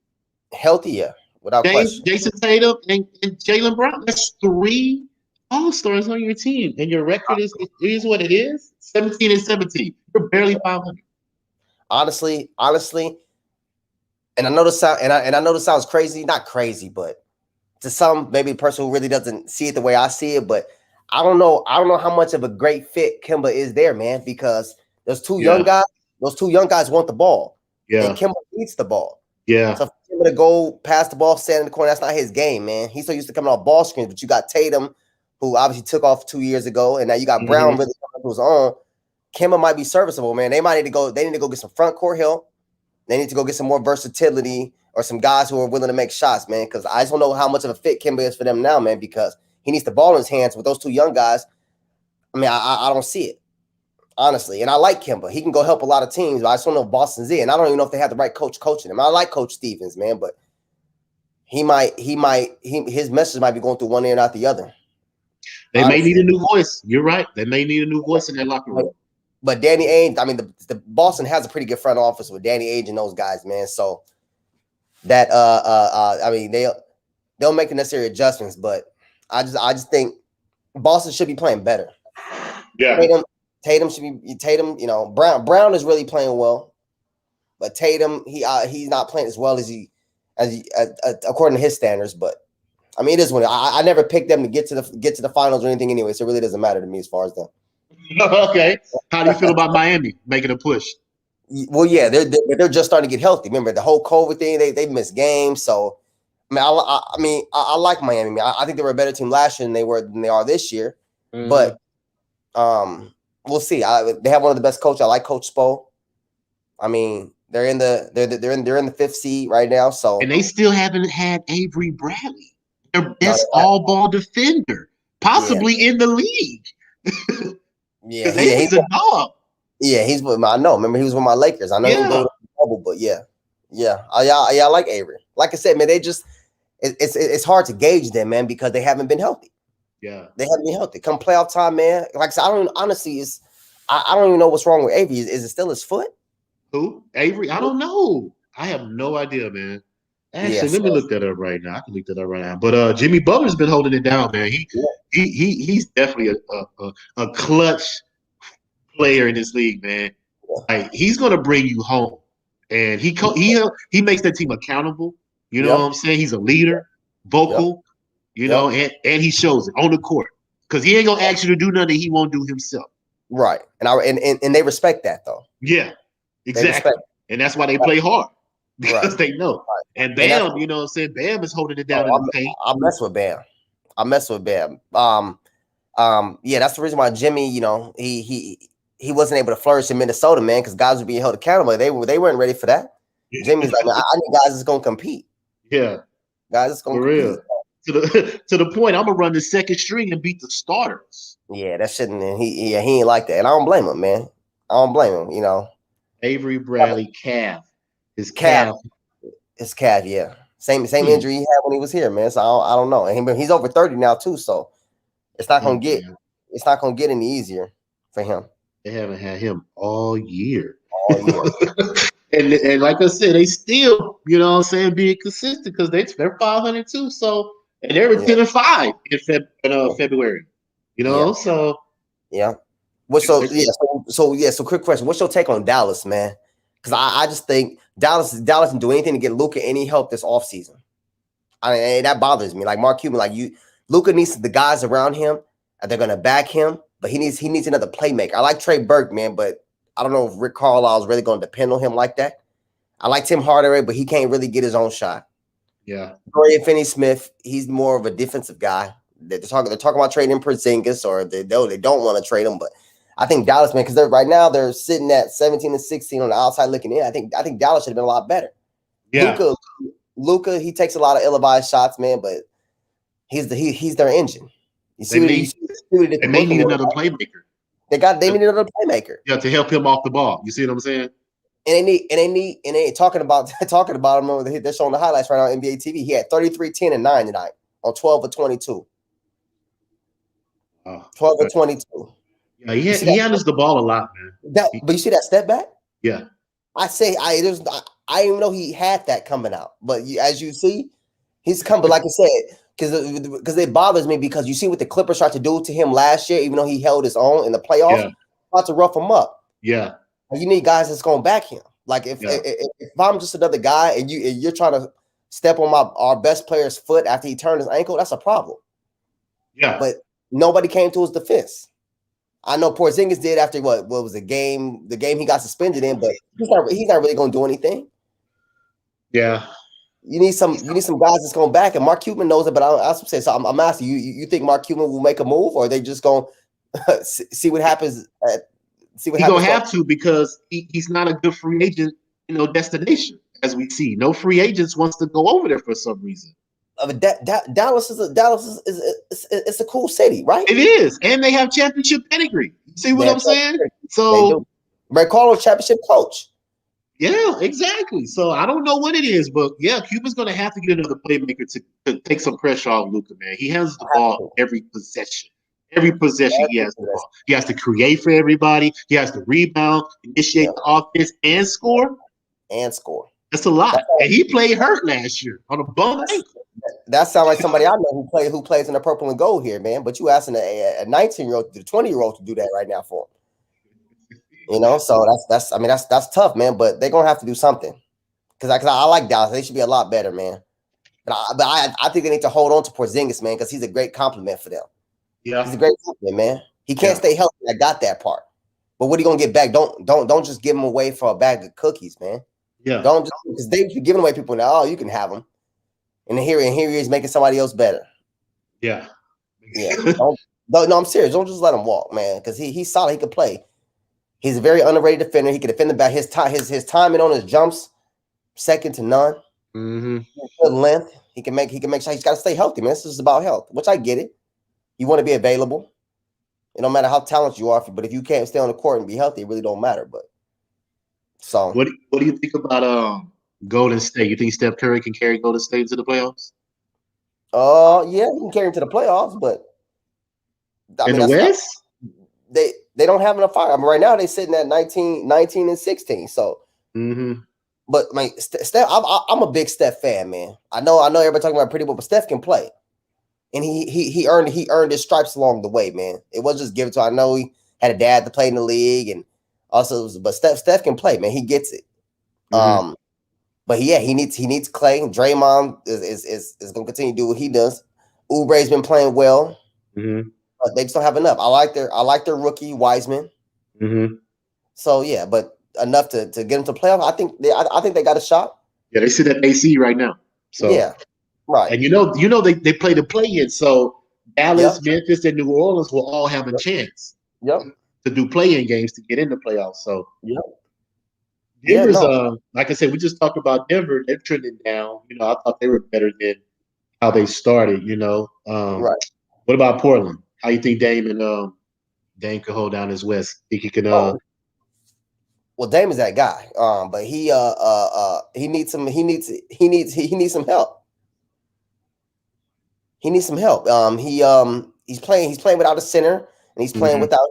Healthy, yeah, without question. Jason Tatum and Jaylen Brown. That's three all-stars on your team, and your record is what it is: 17-17. You're barely 500. Honestly, and I know this sounds crazy. Not crazy, but to some maybe a person who really doesn't see it the way I see it. But I don't know how much of a great fit Kemba is there, man, because those two young guys. Those two young guys want the ball. Yeah, and Kemba needs the ball. Yeah. So for him to go pass the ball, stand in the corner, that's not his game, man. He's so used to coming off ball screens, but you got Tatum, who obviously took off 2 years ago, and now you got Brown really coming to his own. Kemba might be serviceable, man. They need to go get some front court help. They need to go get some more versatility or some guys who are willing to make shots, man, because I just don't know how much of a fit Kemba is for them now, man, because he needs the ball in his hands with those two young guys. I mean, I don't see it. Honestly, and I like Kemba. He can go help a lot of teams, but I just don't know if Boston's in. I don't even know if they have the right coach coaching him. I like Coach Stevens, man, but his message might be going through one ear and out the other. They may need a new voice. You're right. They may need a new voice in their locker room. But Danny Ainge, I mean, the Boston has a pretty good front office with Danny Ainge and those guys, man. So that I mean, they'll make the necessary adjustments, but I just think Boston should be playing better. Yeah. Tatum should be you know, Brown is really playing well, but Tatum he's not playing as well as he according to his standards. But I mean, it is what I never picked them to get to the finals or anything anyway, so it really doesn't matter to me as far as them. Okay, how do you feel about Miami making a push? Well, yeah, they're just starting to get healthy. Remember the whole COVID thing; they missed games. So I mean, I like Miami. I think they were a better team last year than they are this year. But we'll see. They have one of the best coaches. I like Coach Spo. I mean, they're in the fifth seed right now. So and they still haven't had Avery Bradley, their best all-ball defender, possibly in the league. Yeah, he's a dog. Yeah, he's with I know. Remember, he was with my Lakers. I know he was going to the bubble, but yeah. I like Avery. Like I said, man, it's hard to gauge them, man, because they haven't been healthy. Yeah, they haven't been healthy. Come playoff time, man. Like I said, I don't even know what's wrong with Avery. Is it still his foot? Who? Avery? I don't know. I have no idea, man. Actually, let me look that up right now. I can look that up right now. But Jimmy Butler's been holding it down, man. He's definitely a clutch player in this league, man. Like he's gonna bring you home, and he makes that team accountable. You know what I'm saying? He's a leader, vocal. You know, and he shows it on the court because he ain't gonna ask you to do nothing he won't do himself. Right, and they respect that though. Yeah, exactly, and that's why they play hard because they know. Right. And Bam, you know what I'm saying? Bam is holding it down in the paint. I mess with Bam. Yeah, that's the reason why Jimmy, you know, he wasn't able to flourish in Minnesota, man, because guys were being held accountable. They weren't ready for that. Jimmy's like, man, I need guys that's gonna compete. Yeah, guys that's gonna compete. Real. To the point, I'm gonna run the second string and beat the starters. Yeah, that shouldn't. He ain't like that, and I don't blame him, man. I don't blame him. You know, Avery Bradley calf, his calf, yeah, same injury he had when he was here, man. So I don't know, and he's over 30 now too, so it's not gonna get any easier for him. They haven't had him all year. And like I said, they still, you know what I'm saying, being consistent because they're 500 too. So and they were 10-5 in February. You know, so yeah. So quick question. What's your take on Dallas, man? Because I just think Dallas didn't do anything to get Luka any help this offseason. I mean, that bothers me. Like Mark Cuban, Luka needs the guys around him, and they're gonna back him, but he needs another playmaker. I like Trey Burke, man, but I don't know if Rick Carlisle is really gonna depend on him like that. I like Tim Hardaway, but he can't really get his own shot. Yeah. Dorian Finney-Smith, he's more of a defensive guy. They're talking about trading Porzingis, or they don't want to trade him, but I think Dallas, man, because right now they're sitting at 17-16 on the outside looking in. I think Dallas should have been a lot better. Yeah. Luka, he takes a lot of ill-advised shots, man, but he's their engine. You see they may need another playmaker. They need another playmaker. Yeah, to help him off the ball. You see what I'm saying? And they talking about him over there. They're showing the highlights right now on NBA TV. He had 33, 10, and 9 tonight on 12 of 22. 12 of 22. Yeah, he handles the ball a lot, man. But you see that step back? Yeah. I didn't even know he had that coming out. But as you see, he's coming. But like I said, because it bothers me, because you see what the Clippers tried to do to him last year, even though he held his own in the playoffs, about to rough him up. Yeah. You need guys that's going to back him. Like if I'm just another guy and you're trying to step on our best player's foot after he turned his ankle, that's a problem. Yeah. But nobody came to his defense. I know Porzingis did after what was the game he got suspended in, but he's not really going to do anything. Yeah. You need some guys that's going back, and Mark Cuban knows it. But I'm asking you. You think Mark Cuban will make a move, or are they just going to see what happens? He's gonna have to, because he's not a good free agent, destination, as we see. No free agents wants to go over there for some reason. Dallas is a cool city, right? It is, and they have championship pedigree. See what I'm saying? So, Ray Carlos, championship coach. Yeah, exactly. So I don't know what it is, but yeah, Cuba's going to have to get another playmaker to take some pressure off Luka, man. He handles the ball every possession. Every possession he has the ball. He has to create for everybody. He has to rebound, initiate the offense, and score. That's a lot. And he played hurt last year on a bum ankle. That sounds like somebody I know who plays in the purple and gold here, man. But you asking a 19-year-old, a 20-year-old to do that right now for him. So that's tough, man. But they're gonna have to do something, because I like Dallas. They should be a lot better, man. But I think they need to hold on to Porzingis, man, because he's a great compliment for them. Yeah, he's a great compliment, man. He can't stay healthy. I got that part. But what are you gonna get back? Don't just give him away for a bag of cookies, man. Yeah, don't just, because they keep giving away people now. Oh, you can have them, and here he is making somebody else better. Yeah. No, I'm serious. Don't just let him walk, man, because he's solid. He can play. He's a very underrated defender. He can defend the back. His timing on his jumps, second to none. Mm-hmm. Good length. He can make sure. He's got to stay healthy, man. This is about health, which I get it. You want to be available. It don't matter how talented you are, but if you can't stay on the court and be healthy, it really don't matter. But so, what do you think about Golden State? You think Steph Curry can carry Golden State into the playoffs? Yeah, he can carry him to the playoffs, but in the West, they don't have enough fire. I mean, right now they're sitting at 19 and 16. So, but I mean, Steph, I'm a big Steph fan, man. I know everybody talking about pretty boy, but Steph can play, and he earned his stripes along the way, man. It wasn't just given to him. I know he had a dad that played in the league, and also, but Steph can play, man. He gets it. But yeah, he needs Clay. Draymond is going to continue to do what he does. Oubre's been playing well. But they just don't have enough. I like their rookie Wiseman. So yeah, but enough to get them to playoff. I think they got a shot. Yeah, they sit at AC right now. So yeah, right. And they play the play-in. So Dallas, Memphis, and New Orleans will all have a chance. To do play-in games to get in the playoffs. So Denver's like I said, we just talked about Denver. They're trending down. I thought they were better than how they started. Right. What about Portland? How you think Dame could hold down his West? Think he can? Well, Dame is that guy. But he needs some help. He needs some help. He's playing without a center, and he's playing without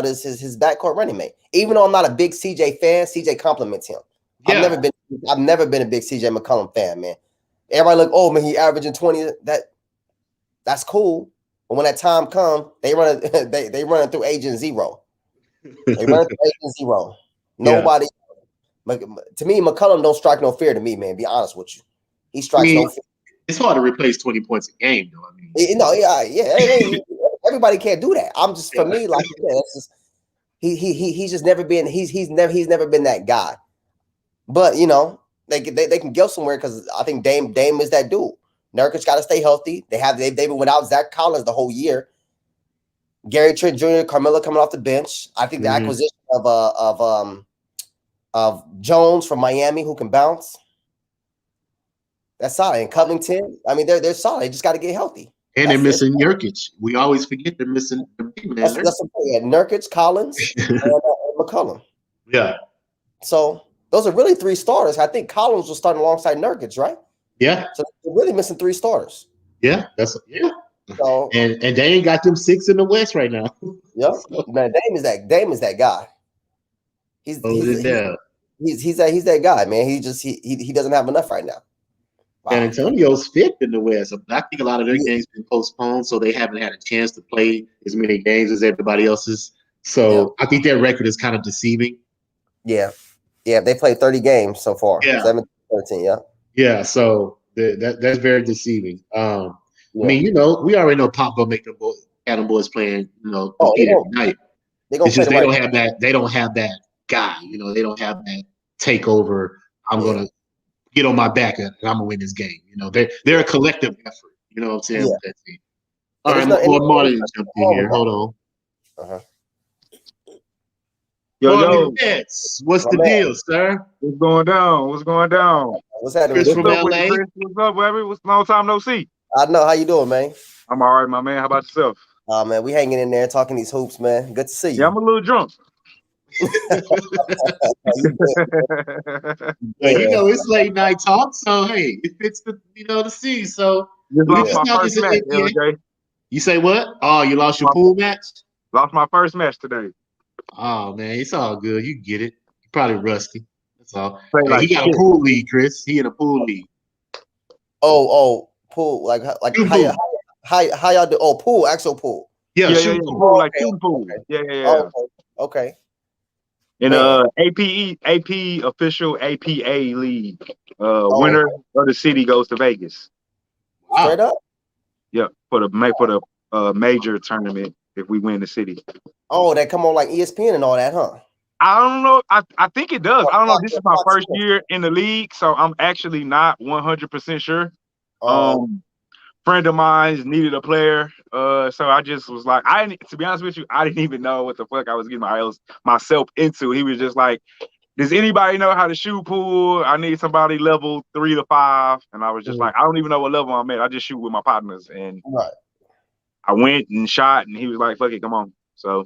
his backcourt running mate. Even though I'm not a big CJ fan, CJ compliments him. I've never been a big CJ McCollum fan, man. Everybody look, oh man, he averaging 20. That's cool. But when that time comes, they run it, they run it through agent zero. They run it through agent zero. Nobody. To me, McCollum don't strike no fear to me, man. Be honest with you, he strikes no fear. It's hard to replace 20 points a game, though. I mean, yeah. Everybody can't do that. I'm just for me, like it's just he's just never been he's never been that guy. But you know, they can go somewhere because I think Dame is that dude. Nurkic got to stay healthy. They've been without Zach Collins the whole year. Gary Trent Jr., Carmelo coming off the bench. I think the acquisition of Jones from Miami who can bounce. That's solid. And Covington, I mean, they're solid. They just got to get healthy. And they're missing Nurkic. We always forget they're missing Nurkic, Collins, and McCollum. Yeah. So those are really 3 starters. I think Collins was starting alongside Nurkic, right? Yeah. So they're really missing 3 starters. Yeah, So and they ain't got them 6 in the West right now. Yep. So. Man, Dame is that guy. He's that guy, man. He doesn't have enough right now. Wow. San Antonio's 5th in the West. I think a lot of their games been postponed, so they haven't had a chance to play as many games as everybody else's. So I think their record is kind of deceiving. Yeah. Yeah, they played 30 games so far. Yeah. 17-13, yeah. Yeah, so that's very deceiving. I mean, you know, we already know Pop gonna make the Adam Boys playing, you know, every night. It's just they don't have that. They don't have that guy. You know, they don't have that takeover. I'm gonna get on my back and I'm gonna win this game. You know, they're a collective effort. You know what I'm saying? Yeah. With that team. All right, Marty jumped in here. Hold on. Yo, what's the deal, sir? What's going down? What's happening? Chris from LA. What's up, baby? What's long time no see? I know. How you doing, man? I'm all right, my man. How about yourself? Oh, man, we hanging in there talking these hoops, man. Good to see you. Yeah, I'm a little drunk. You know, it's late night talk, so hey, it fits the scene. So lost my first match, LJ. You say what? Oh, you lost your pool match? Lost my first match today. Oh man, it's all good. You get it. You're probably rusty. That's all. Hey, he got a pool league, Chris. He in a pool league. Oh, pool like how y'all do? Oh, pool, actual pool. Yeah, pool, like shooting pool. Yeah. Okay. In AP official APA league, winner of the city goes to Vegas. Wow. Straight up. Yeah, for the major tournament if we win the city. Oh, that come on like ESPN and all that, huh? I don't know. I think it does. I don't know. This is my first year in the league, so I'm actually not 100% sure. Friend of mine needed a player, so I just was like, to be honest with you, I didn't even know what the fuck I was getting myself into. He was just like, does anybody know how to shoot pool? I need somebody level 3 to 5. And I was just like, I don't even know what level I'm at. I just shoot with my partners. And I went and shot, and he was like, fuck it, come on. So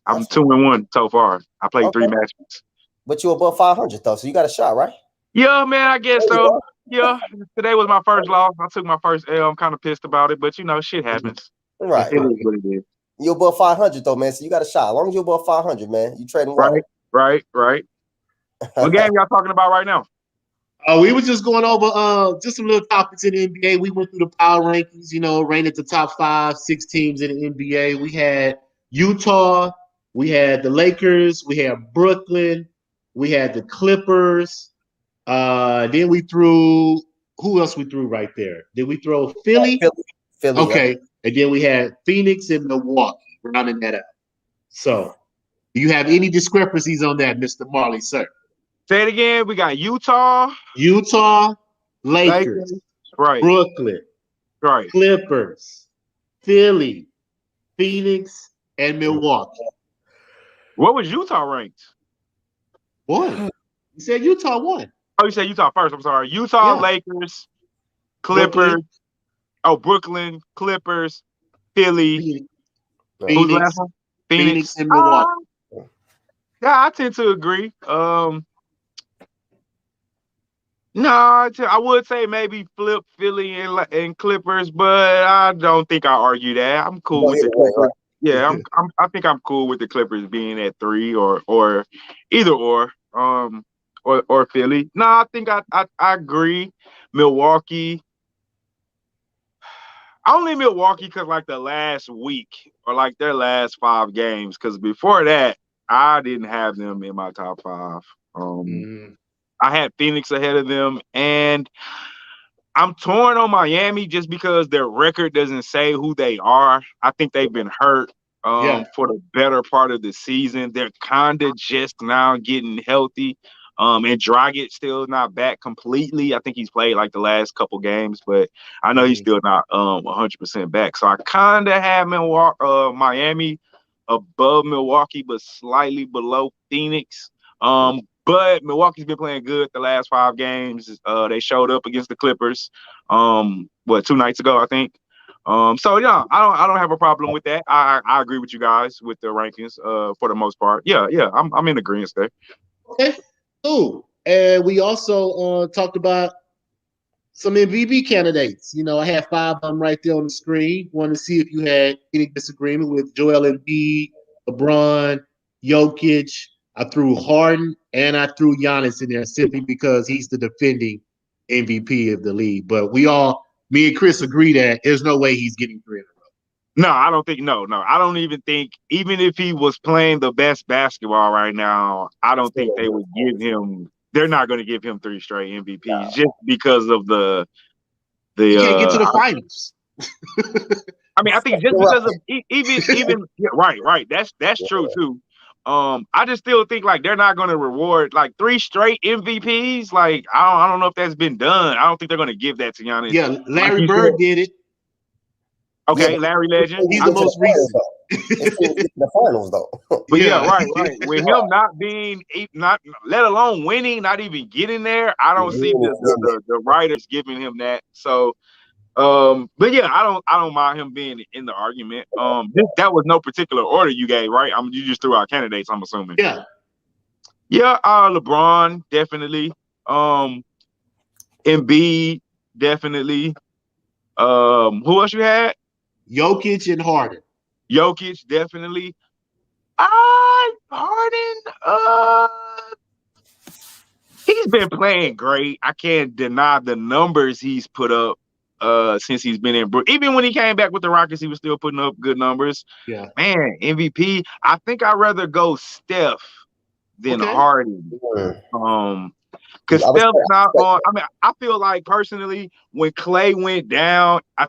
I'm 2-1 so far. I played 3 matches. But you're above 500 though, so you got a shot, right? Yeah, man, I guess so. Yeah, today was my first loss. I took my first L. I'm kind of pissed about it, but you know, shit happens. Right. It is what it is. You're above 500 though, man. So you got a shot. As long as you're above 500, man, you trading well. Right. What game y'all talking about right now? We were just going over just some little topics in the NBA. We went through the power rankings, you know, ranked the top 5, 6 teams in the NBA. We had Utah, we had the Lakers, we had Brooklyn, we had the Clippers. Then we threw who else we threw right there? Did we throw Philly? Philly. Okay. Yeah. And then we had Phoenix and Milwaukee rounding that out. So do you have any discrepancies on that, Mr. Marley, sir? Say it again. We got Utah, Lakers, right, Brooklyn, right, Clippers, Philly, Phoenix, and Milwaukee. What was Utah ranked? 1. You said Utah 1. Oh, you said Utah first. I'm sorry. Utah, Lakers, Clippers. Brooklyn, Clippers, Philly. Phoenix and Milwaukee. Yeah, I tend to agree. No, I would say maybe flip Philly and Clippers, but I don't think I argue that. I'm cool with the Clippers. Yeah, I think I'm cool with the Clippers being at 3 or either or Philly. No, I think I agree. Milwaukee. Only Milwaukee because like the last week or like their last 5 games. Because before that, I didn't have them in my top 5. I had Phoenix ahead of them, and I'm torn on Miami just because their record doesn't say who they are. I think they've been hurt for the better part of the season. They're kind of just now getting healthy. And Dragic still not back completely. I think he's played like the last couple games, but I know he's still not 100% back. So I kind of have Miami above Milwaukee, but slightly below Phoenix. But Milwaukee's been playing good the last 5 games. They showed up against the Clippers, 2 nights ago, I think. So yeah, I don't have a problem with that. I agree with you guys with the rankings for the most part. Yeah, I'm in agreement there. Okay, cool. And we also talked about some MVP candidates. You know, I had 5 of them right there on the screen. Wanted to see if you had any disagreement with Joel Embiid, LeBron, Jokic. I threw Harden and I threw Giannis in there simply because he's the defending MVP of the league. But me and Chris agree that there's no way he's getting 3 in a row. No, I don't think. No. I don't even think. Even if he was playing the best basketball right now, I don't think they would give him. They're not going to give him 3 straight MVPs just because of the. He can't get to the finals. I mean, I think just because of even right. That's true too. I just still think like they're not going to reward like 3 straight MVPs. Like I don't know if that's been done. I don't think they're going to give that to Giannis. Yeah, Larry Bird did it. Okay, Larry Legend. He's the most recent. It's the finals though. But right. With him not being, not let alone winning, not even getting there, I don't see the writers giving him that. So, but yeah, I don't mind him being in the argument. That was no particular order you gave, right? You just threw out candidates, I'm assuming. Yeah. LeBron definitely. Embiid definitely. Who else you had? Jokic and Harden. Jokic definitely. Harden. He's been playing great. I can't deny the numbers he's put up. Since he's been in Brooklyn. Even when he came back with the Rockets, he was still putting up good numbers. Yeah. Man, MVP. I think I'd rather go Steph than Harden. Because Steph's not on. I mean, I feel like personally, when Clay went down, I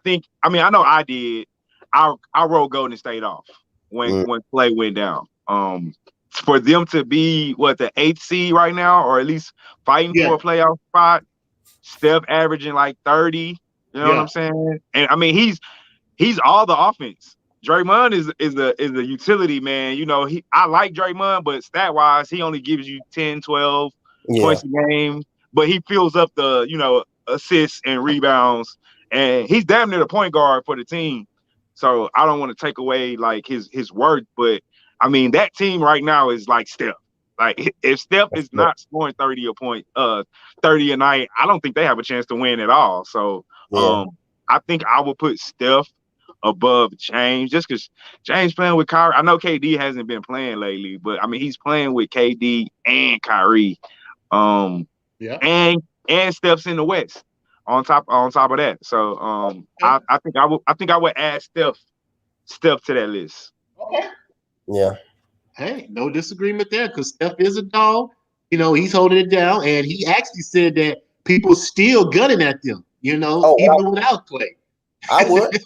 know I did. I wrote Golden State off when Clay went down. For them to be the 8th seed right now, or at least fighting for a playoff spot, Steph averaging like 30. You know what I'm saying? And I mean, he's all the offense. Draymond is the utility man. You know, I like Draymond, but stat wise, he only gives you 10, 12 points a game. But he fills up the assists and rebounds, and he's damn near the point guard for the team. So I don't want to take away like his worth, but I mean that team right now is like Steph. Like if Steph is not scoring 30 a night, I don't think they have a chance to win at all. So I think I would put Steph above James just because James playing with Kyrie. I know KD hasn't been playing lately, but I mean he's playing with KD and Kyrie. And Steph's in the West on top of that. So I think I would add Steph to that list. Okay. Yeah. Hey, no disagreement there because Steph is a dog. You know, he's holding it down, and he actually said that people still gunning at them. You know, even without Clay. I would.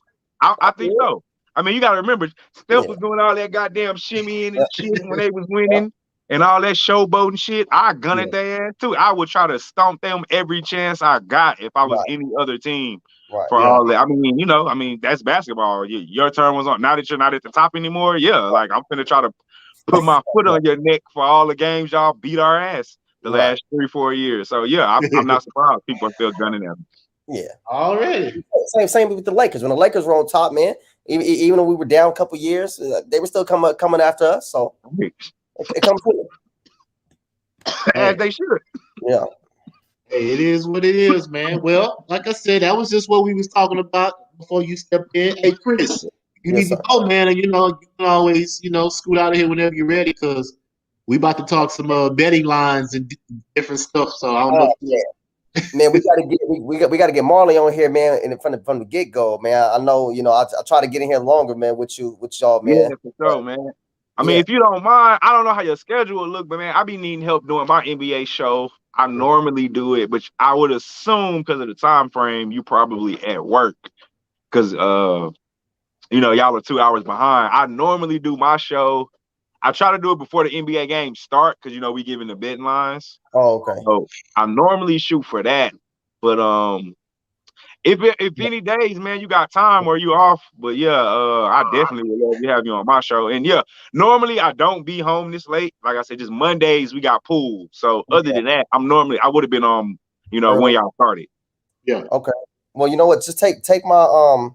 I think so. I mean, you got to remember, Steph was doing all that goddamn shimmying and shit when they was winning and all that showboating shit. I gun at their ass too. I would try to stomp them every chance I got if I was any other team for all that. I mean, that's basketball. Your turn was on. Now that you're not at the top anymore, like I'm finna try to put my foot on your neck for all the games y'all beat our ass the last 3-4 years. So I'm not surprised people are still gunning at them. Yeah, already. Same with the Lakers. When the Lakers were on top, man, even when we were down a couple years, they were still coming after us. So it comes with it. As they should. Yeah. Hey, it is what it is, man. Well, like I said, that was just what we was talking about before you stepped in. Hey, Chris, you need to go, man, and you can always scoot out of here whenever you're ready because we about to talk some betting lines and different stuff. So I don't know. Man, we got to get Marley on here, man, and from the get go, man. I know, I try to get in here longer, man, with y'all, man. Yeah, for sure, man. I mean, if you don't mind, I don't know how your schedule will look, but man, I be needing help doing my NBA show. I normally do it, but I would assume because of the time frame, you probably at work because y'all are 2 hours behind. I normally do my show. I try to do it before the NBA games start because we giving the betting lines. Oh, okay. So I normally shoot for that, but if any days, man, you got time or you off, but I definitely would love to have you on my show. And normally I don't be home this late. Like I said, just Mondays we got pool. So other than that, I would have been on, when y'all started. Yeah. Okay. Well, you know what? Just take my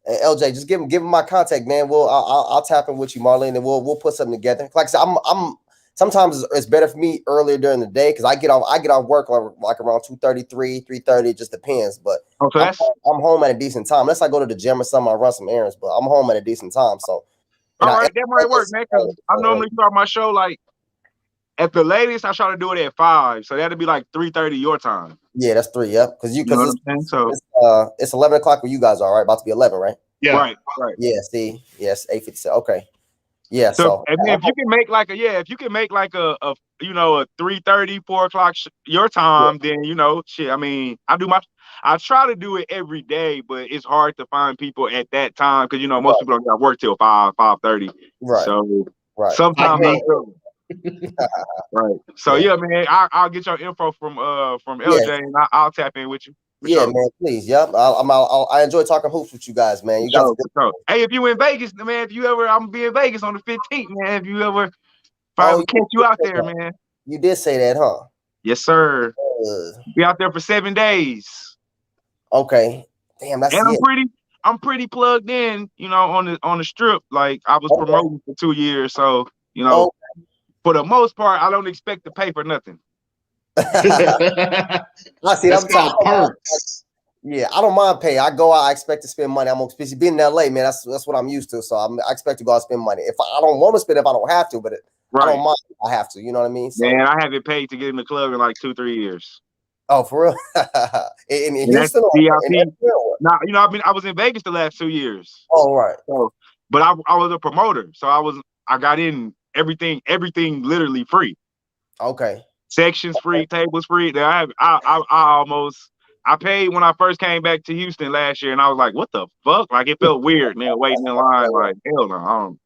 LJ, just give him my contact, man. I'll tap in with you, Marlene, and we'll put something together. Like I said, I'm sometimes it's better for me earlier during the day because I get off work like around 2:33, 3:30. It just depends. But I'm home at a decent time. Unless I go to the gym or something, I run some errands. But I'm home at a decent time. So all right, that might work, man. Because I normally start my show like at the latest. I try to do it at 5, so that'll be like 3:30 your time. Yeah, that's 3. Yep. Because it's 11 o'clock where you guys are, right? About to be 11, right? Yeah. Right. Yeah. See. Yes. 8:57. Okay. Yeah. So if you can make like a 3:30, 4 o'clock your time, then shit. I mean, I try to do it every day, but it's hard to find people at that time because most people don't got work till 5:30. Right. So right. Sometimes right. So man, I'll get your info from LJ and I'll tap in with you. Man, please. Yep. I enjoy talking hoops with you guys, man. You guys are good. Hey, if you in Vegas, man, I'm gonna be in Vegas on the 15th, man. If you ever catch you out there, man. You did say that, huh? Yes, sir. Be out there for 7 days. Okay. Damn, that's I'm pretty plugged in, on the strip. Like I was promoting for 2 years, so for the most part, I don't expect to pay for nothing. I see. That's called perks. Yeah, I don't mind pay. I go out. I expect to spend money. I'm especially being in LA, man. That's what I'm used to. So I expect to go out and spend money. If I don't want to spend, if I don't have to, but I don't mind. If I have to. You know what I mean? So, man, I haven't paid to get in the club in like 2-3 years. Oh, for real? in Houston? I was in Vegas the last 2 years. Oh, right. So, but I was a promoter, so I got in everything literally free. Okay. Sections free, tables free. I paid when I first came back to Houston last year, and I was like, "What the fuck?" Like it felt weird, man, waiting in line. Like hell no.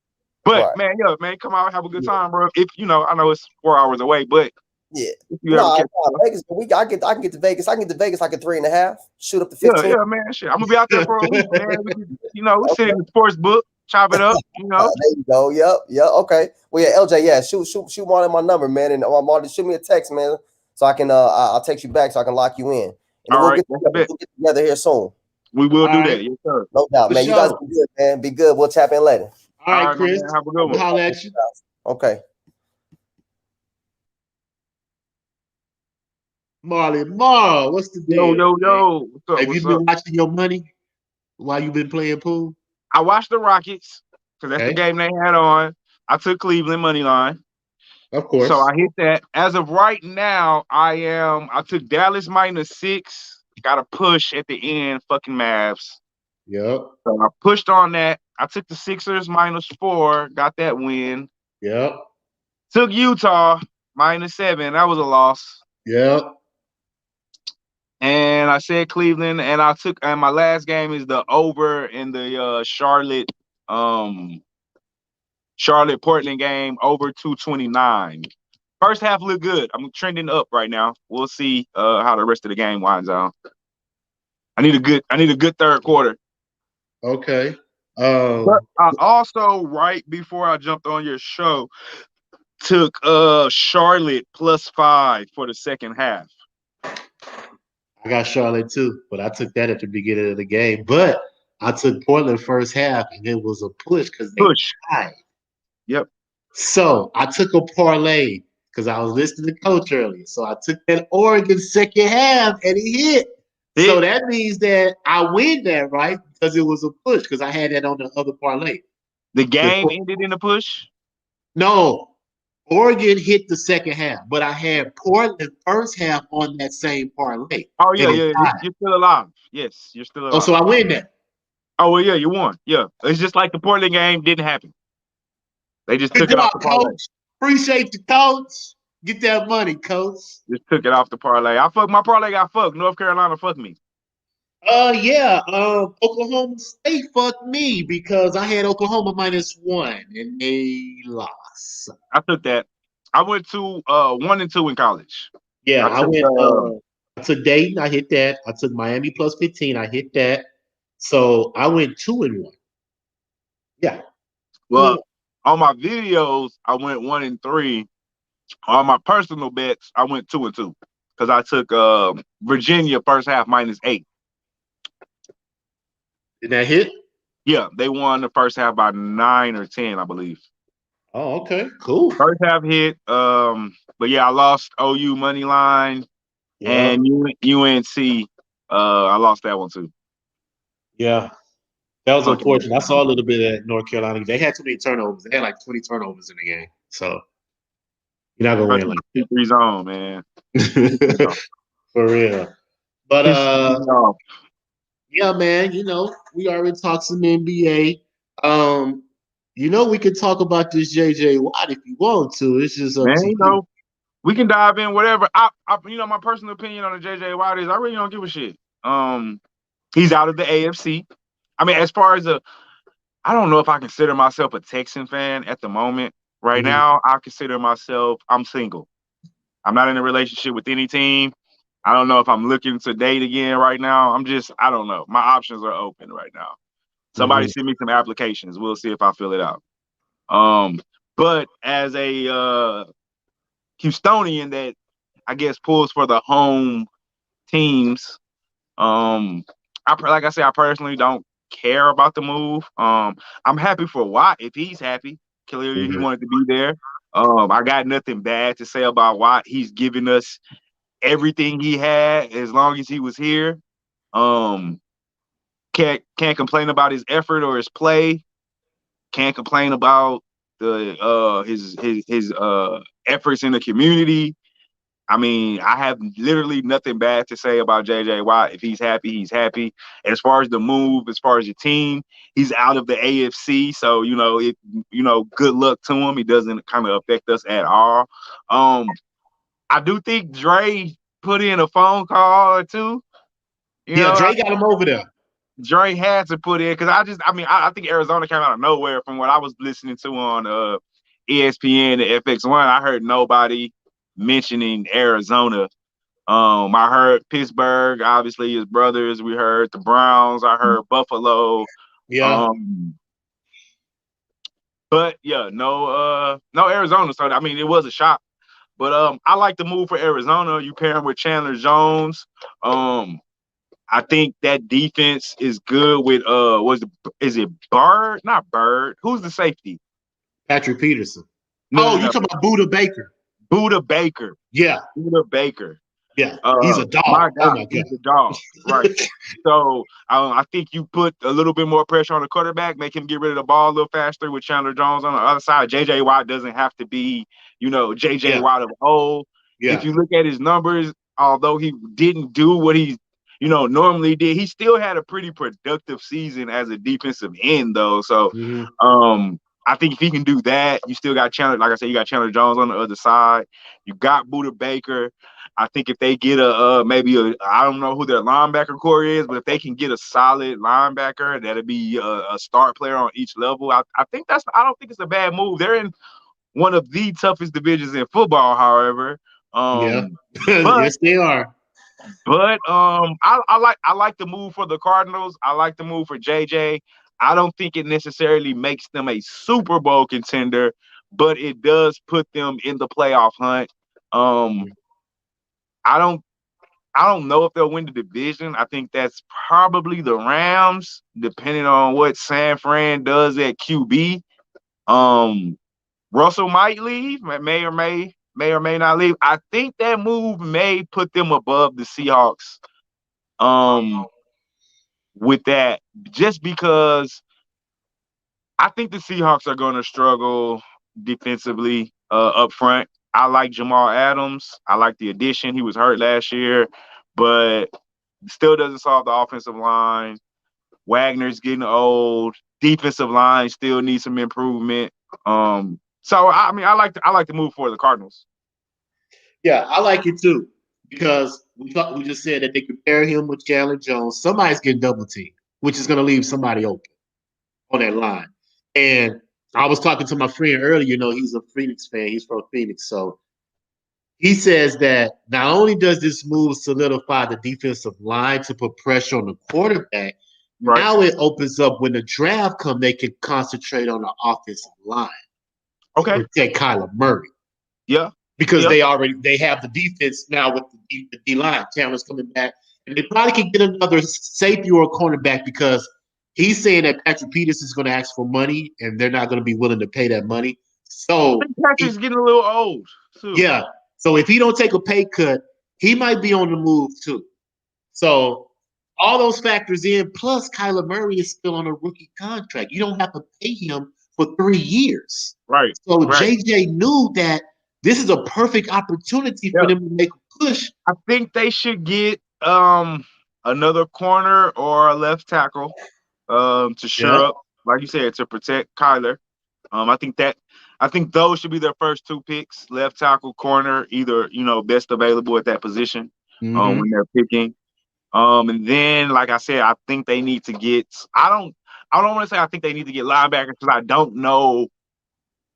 But man, come out, have a good time, bro. If I know it's 4 hours away, but Vegas, I can get to Vegas. I can get to Vegas like a 3.5. Shoot up to 15. Yeah, man. Shit, I'm gonna be out there for a week, man. We sit in the sports book, chop it up. There you go. Yep. Okay. Well, yeah, LJ. Yeah, shoot one of my number, man, and Marty, shoot me a text, man, so I can I'll text you back so I can lock you in. And we'll get together here soon. We will do that. Yes, sir. No doubt, man. You guys be good, man. Be good. We'll tap in later. All right, Chris. Man, have a good one. Holler at you. Okay. Marley, what's the deal? Yo. What's up? Have you been watching your money while you've been playing pool? I watched the Rockets because that's the game they had on. I took Cleveland money line. Of course. So I hit that. As of right now, I took Dallas -6. Got a push at the end, fucking Mavs. Yep. So I pushed on that. I took the Sixers -4, got that win. Yep. Took Utah -7. That was a loss. Yep. And I said Cleveland, and my last game is the over in the Charlotte Portland game, over 229. First half looked good. I'm trending up right now. We'll see how the rest of the game winds out. I need a good third quarter. Okay. But I also, right before I jumped on your show, took Charlotte +5 for the second half. I got Charlotte too, but I took that at the beginning of the game. But I took Portland first half, and it was a push because they tied. Yep. So I took a parlay because I was listening to Coach earlier. So I took that Oregon second half, and he hit. So that means that I win that, right? Because it was a push because I had that on the other parlay. The game ended in a push? No. Oregon hit the second half, but I had Portland first half on that same parlay. Oh yeah, And it yeah, tied. you're still alive. Yes, you're still Oh, alive. so I win that. Oh well, yeah, you won. Yeah, it's just like the Portland game didn't happen. They just Good took it off job, the parlay. coach. Appreciate the coach. Get that money, coach. Just took it off the parlay. My parlay got fucked. North Carolina fucked me. Yeah. Oklahoma State fucked me because I had Oklahoma -1 and they lost. I took that. I went to 1 and 2 in college. Yeah, I I took went. I took Dayton. I hit that. I took Miami +15. I hit that. So I went 2-1. Yeah. well on my videos I went 1 and 3. On my personal bets I went 2 and 2 because I took Virginia first half -8. Did that hit? Yeah, they won the first half by 9 or 10, I believe. Oh, okay, cool. First half hit. But yeah, I lost OU money line and UNC. I lost that one too. Yeah, that was Fuck unfortunate. I North saw a little bit of North Carolina. They had too many turnovers. They had like 20 turnovers in the game. So you're not gonna win Carolina. like 2-3 zone, man. for real. But No. yeah, man, we already talked some NBA. We could talk about this JJ Watt if you want to. It's just up to Man, you. we can dive in whatever. My personal opinion on the JJ Watt is I really don't give a shit. He's out of the AFC. I mean, as far as I don't know if I consider myself a Texan fan at the moment. Right now, I consider myself, I'm single. I'm not in a relationship with any team. I don't know if I'm looking to date again right now. I don't know. My options are open right now. Somebody send me some applications. We'll see if I fill it out. But as a Houstonian that I guess pulls for the home teams, like I said, I personally don't care about the move. I'm happy for Watt if he's happy. Clearly, he wanted to be there. I got nothing bad to say about Watt. He's given us everything he had as long as he was here. Can't complain about his effort or his play. Can't complain about the his efforts in the community. I mean, I have literally nothing bad to say about JJ Watt. If he's happy, he's happy. As far as the move, as far as your team, he's out of the AFC. So, good luck to him. He doesn't kind of affect us at all. I do think Dre put in a phone call or two. Dre got him over there. Dre had to put in because I think Arizona came out of nowhere from what I was listening to on ESPN and FX1. I heard nobody mentioning Arizona. I heard Pittsburgh, obviously his brothers. We heard the Browns. I heard Buffalo. Yeah. But yeah, no Arizona. So I mean, it was a shock. But I like the move for Arizona. You pair him with Chandler Jones. I think that defense is good with is it Bird? Not Bird. Who's the safety? Patrick Peterson. No, you're talking about Buda Baker. Buda Baker. Yeah. Buda Baker. Yeah. He's a dog. My God, oh my God. He's a dog. Right. So I think you put a little bit more pressure on the quarterback, make him get rid of the ball a little faster with Chandler Jones on the other side. JJ Watt doesn't have to be, JJ Watt of old. Yeah. If you look at his numbers, although he didn't do what he normally did, he still had a pretty productive season as a defensive end, though. So, I think if he can do that, you still got Chandler. Like I said, you got Chandler Jones on the other side. You got Buda Baker. I think if they get I don't know who their linebacker core is, but if they can get a solid linebacker, that'll be a start player on each level. I don't think it's a bad move. They're in one of the toughest divisions in football, however. Yes, they are. But I like the move for the Cardinals. I like the move for JJ. I don't think it necessarily makes them a Super Bowl contender, but it does put them in the playoff hunt. I don't know if they'll win the division. I think that's probably the Rams, depending on what San Fran does at QB. Russell might leave, may or may not leave. I think that move may put them above the Seahawks. With that, just because I think the Seahawks are going to struggle defensively. up front. I like Jamal Adams. I like the addition. He was hurt last year, but still doesn't solve the offensive line. Wagner's getting old. Defensive line still needs some improvement. So I mean, I like to move for the Cardinals. Yeah, I like it too because we just said that they could pair him with Chandler Jones. Somebody's getting double teamed, which is going to leave somebody open on that line. And I was talking to my friend earlier. You know, he's a Phoenix fan. He's from Phoenix, so he says that not only does this move solidify the defensive line to put pressure on the quarterback, Right. now it opens up when the draft comes, they can concentrate on the offensive line. Okay. To protect Kyler Murray. Yeah. Because they have the defense now with the D line. Chandler's coming back. And they probably can get another safety or a cornerback because he's saying that Patrick Peterson is going to ask for money and they're not going to be willing to pay that money. So I think Patrick's getting a little old too. Yeah. So if he don't take a pay cut, he might be on the move too. So all those factors in, plus Kyler Murray is still on a rookie contract. You don't have to pay him for 3 years. Right. So right. JJ knew that this is a perfect opportunity for them to make a push. I think they should get another corner or a left tackle to shore up, like you said, to protect Kyler. I think those should be their first 2 picks: left tackle, corner, either best available at that position when they're picking. And then, like I said, I think they need to get. I don't want to say I think they need to get linebackers because I don't know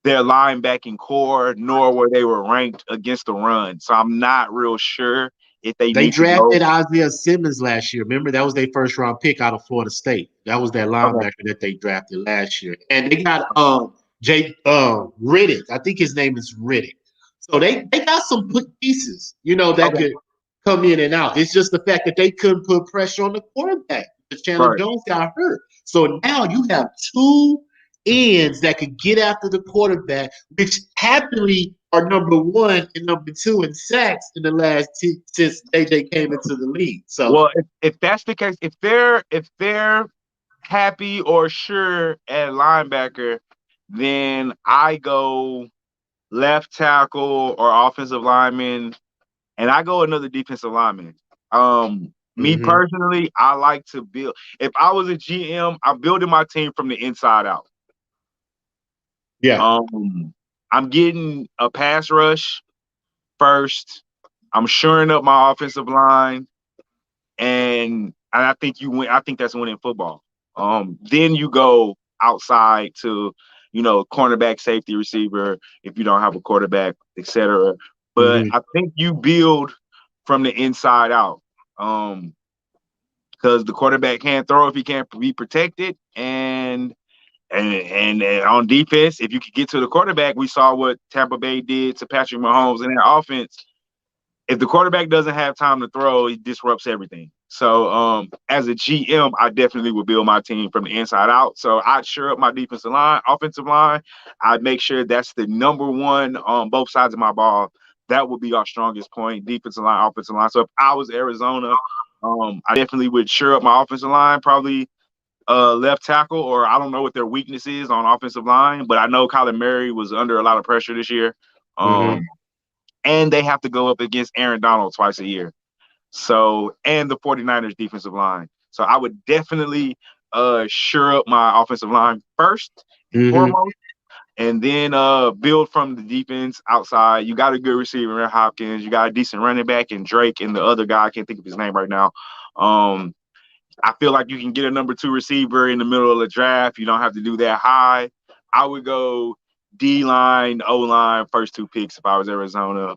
their linebacking core nor where they were ranked against the run. So I'm not real sure if they need drafted to go. Isaiah Simmons last year. Remember, that was their first round pick out of Florida State. That was that linebacker that they drafted last year. And they got Riddick. I think his name is Riddick. So they got some pieces, that could come in and out. It's just the fact that they couldn't put pressure on the quarterback because Chandler Jones got hurt. So now you have 2 ends that could get after the quarterback, which happily are number 1 and number 2 in sacks in the last since AJ came into the league. So, well, if that's the case, if they're happy or sure at linebacker, then I go left tackle or offensive lineman, and I go another defensive lineman. Me personally, I like to build. If I was a GM, I'm building my team from the inside out. Yeah. I'm getting a pass rush first. I'm shoring up my offensive line, and I think you win. I think that's winning football. Then you go outside to, cornerback, safety, receiver, if you don't have a quarterback, etc. But I think you build from the inside out. Because the quarterback can't throw if he can't be protected, and on defense, if you could get to the quarterback, we saw what Tampa Bay did to Patrick Mahomes in their offense. If the quarterback doesn't have time to throw, he disrupts everything. So as a GM, I definitely would build my team from the inside out. So I'd shore up my defensive line, offensive line. I'd make sure that's the number 1 on both sides of my ball. That would be our strongest point, defensive line, offensive line. So if I was Arizona, I definitely would shore up my offensive line, probably left tackle, or I don't know what their weakness is on offensive line, but I know Kyler Murray was under a lot of pressure this year. And they have to go up against Aaron Donald twice a year. So, and the 49ers defensive line. So I would definitely shore up my offensive line first and foremost, and then build from the defense outside. You got a good receiver in Hopkins. You got a decent running back in Drake, and the other guy, I can't think of his name right now. I feel like you can get a number 2 receiver in the middle of the draft. You don't have to do that high. I would go D-line, O-line, first 2 picks if I was Arizona.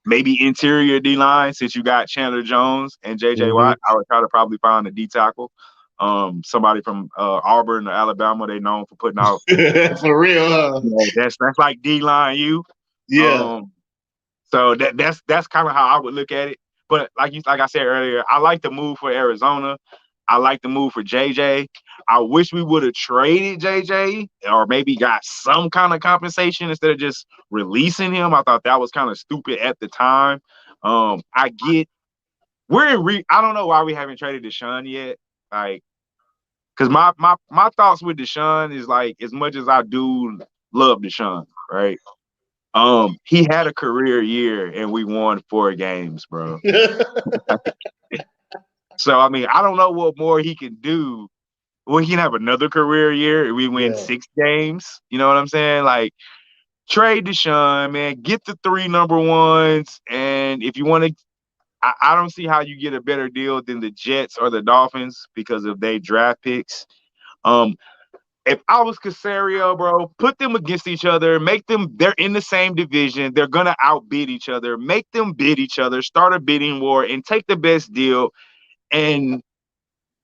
Maybe interior D-line, since you got Chandler Jones and J.J. Watt. I would try to probably find a D-tackle. Somebody from Auburn or Alabama. They known for putting out. For real, that's like D-line U. Yeah. So that's kind of how I would look at it. But like I said earlier, I like the move for Arizona. I like the move for JJ. I wish we would have traded JJ or maybe got some kind of compensation instead of just releasing him. I thought that was kind of stupid at the time. I don't know why we haven't traded Deshaun yet. Like, because my thoughts with Deshaun is like, as much as I do love Deshaun, right? He had a career year and we won 4 games, bro. So I mean, I don't know what more he can do. Well, he can have another career year and we win 6 games. You know what I'm saying? Like, trade Deshaun, man. Get the 3 number ones. And if you want to, I don't see how you get a better deal than the Jets or the Dolphins because of their draft picks. If I was Casario, bro, put them against each other, they're in the same division. They're going to outbid each other. Make them bid each other, start a bidding war, and take the best deal. And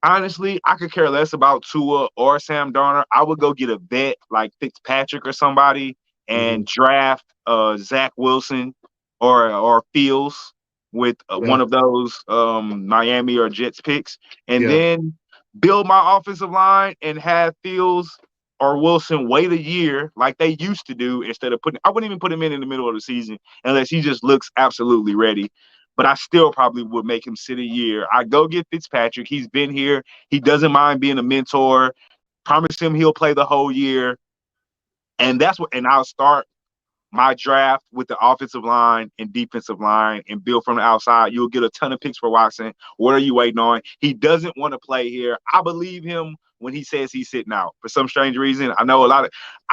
honestly, I could care less about Tua or Sam Darnold. I would go get a vet like Fitzpatrick or somebody and draft Zach Wilson or Fields with one of those Miami or Jets picks, and then build my offensive line and have Fields or Wilson wait a year like they used to do instead of I wouldn't even put him in the middle of the season unless he just looks absolutely ready. But I still probably would make him sit a year. I go get Fitzpatrick. He's been here. He doesn't mind being a mentor. Promise him he'll play the whole year. And I'll start my draft with the offensive line and defensive line and build from the outside. You'll get a ton of picks for Watson. What are you waiting on? He doesn't want to play here. I believe him when he says he's sitting out. For some strange reason, I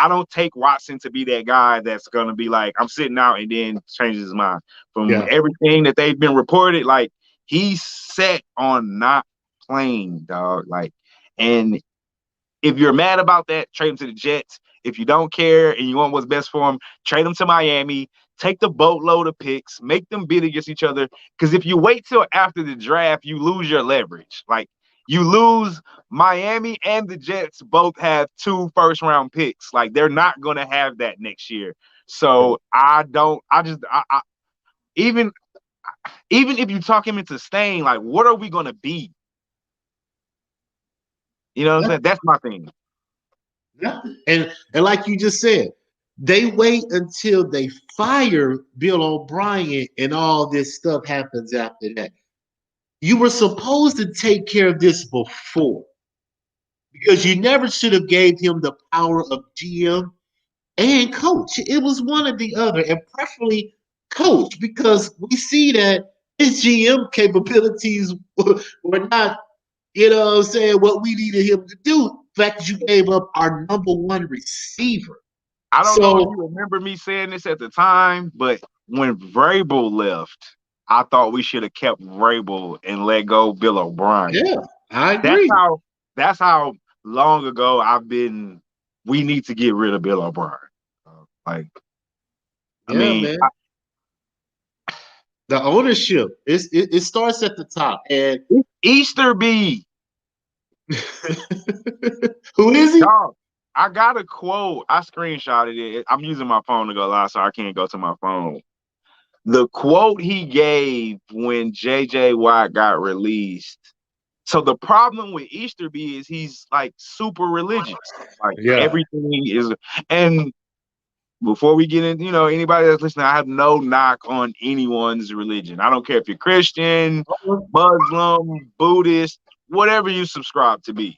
don't take Watson to be that guy that's going to be like, I'm sitting out and then changes his mind. From everything that they've been reported, like, he's set on not playing, dog. Like, and if you're mad about that, trade him to the Jets. If you don't care and you want what's best for him, trade him to Miami. Take the boatload of picks. Make them bid against each other. Because if you wait till after the draft, you lose your leverage. Like, you lose. Miami and the Jets both have 2 first-round picks. Like, they're not going to have that next year. So even if you talk him into staying, like, what are we going to be? You know what I'm saying? That's my thing. And like you just said, they wait until they fire Bill O'Brien and all this stuff happens after that. You were supposed to take care of this before, because you never should have gave him the power of GM and coach. It was one or the other, and preferably coach, because we see that his GM capabilities were not, you know what I'm saying, what we needed him to do. The fact that you gave up our number 1 receiver. I don't know if you remember me saying this at the time, but when Vrabel left, I thought we should have kept Vrabel and let go Bill O'Brien. Yeah, I agree. That's how long ago we need to get rid of Bill O'Brien. Man. The ownership, it starts at the top. And Easterby. Who is he? Dog, I got a quote. I screenshotted it. I'm using my phone to go live, so I can't go to my phone. The quote he gave when J.J. Watt got released. So the problem with Easterby is he's like super religious. Like, everything is. And before we get in, anybody that's listening, I have no knock on anyone's religion. I don't care if you're Christian, Muslim, Buddhist, whatever you subscribe to be.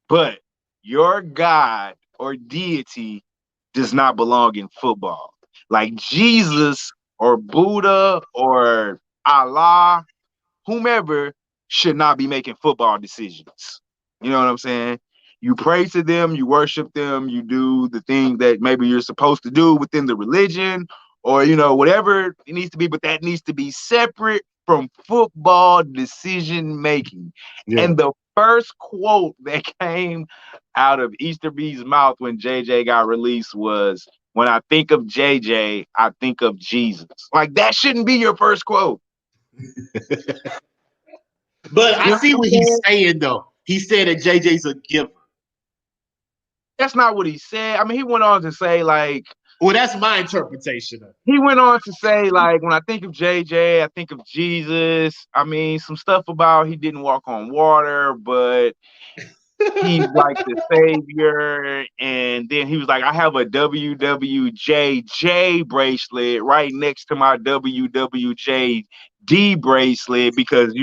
But your God or deity does not belong in football. Like Jesus or Buddha or Allah, whomever, should not be making football decisions. You know what I'm saying? You pray to them, you worship them, you do the thing that maybe you're supposed to do within the religion or, whatever it needs to be, but that needs to be separate from football decision making. And the first quote that came out of Easterby's mouth when JJ got released was, "When I think of JJ, I think of Jesus." Like, that shouldn't be your first quote. But I see what he's saying, though. He said that JJ's a giver. That's not what he said. I mean, he went on to say, like... Well, that's my interpretation of it. He went on to say, like, when I think of JJ, I think of Jesus. I mean, some stuff about he didn't walk on water, but he's like the savior. And then he was like, I have a WWJJ bracelet right next to my WWJD bracelet because,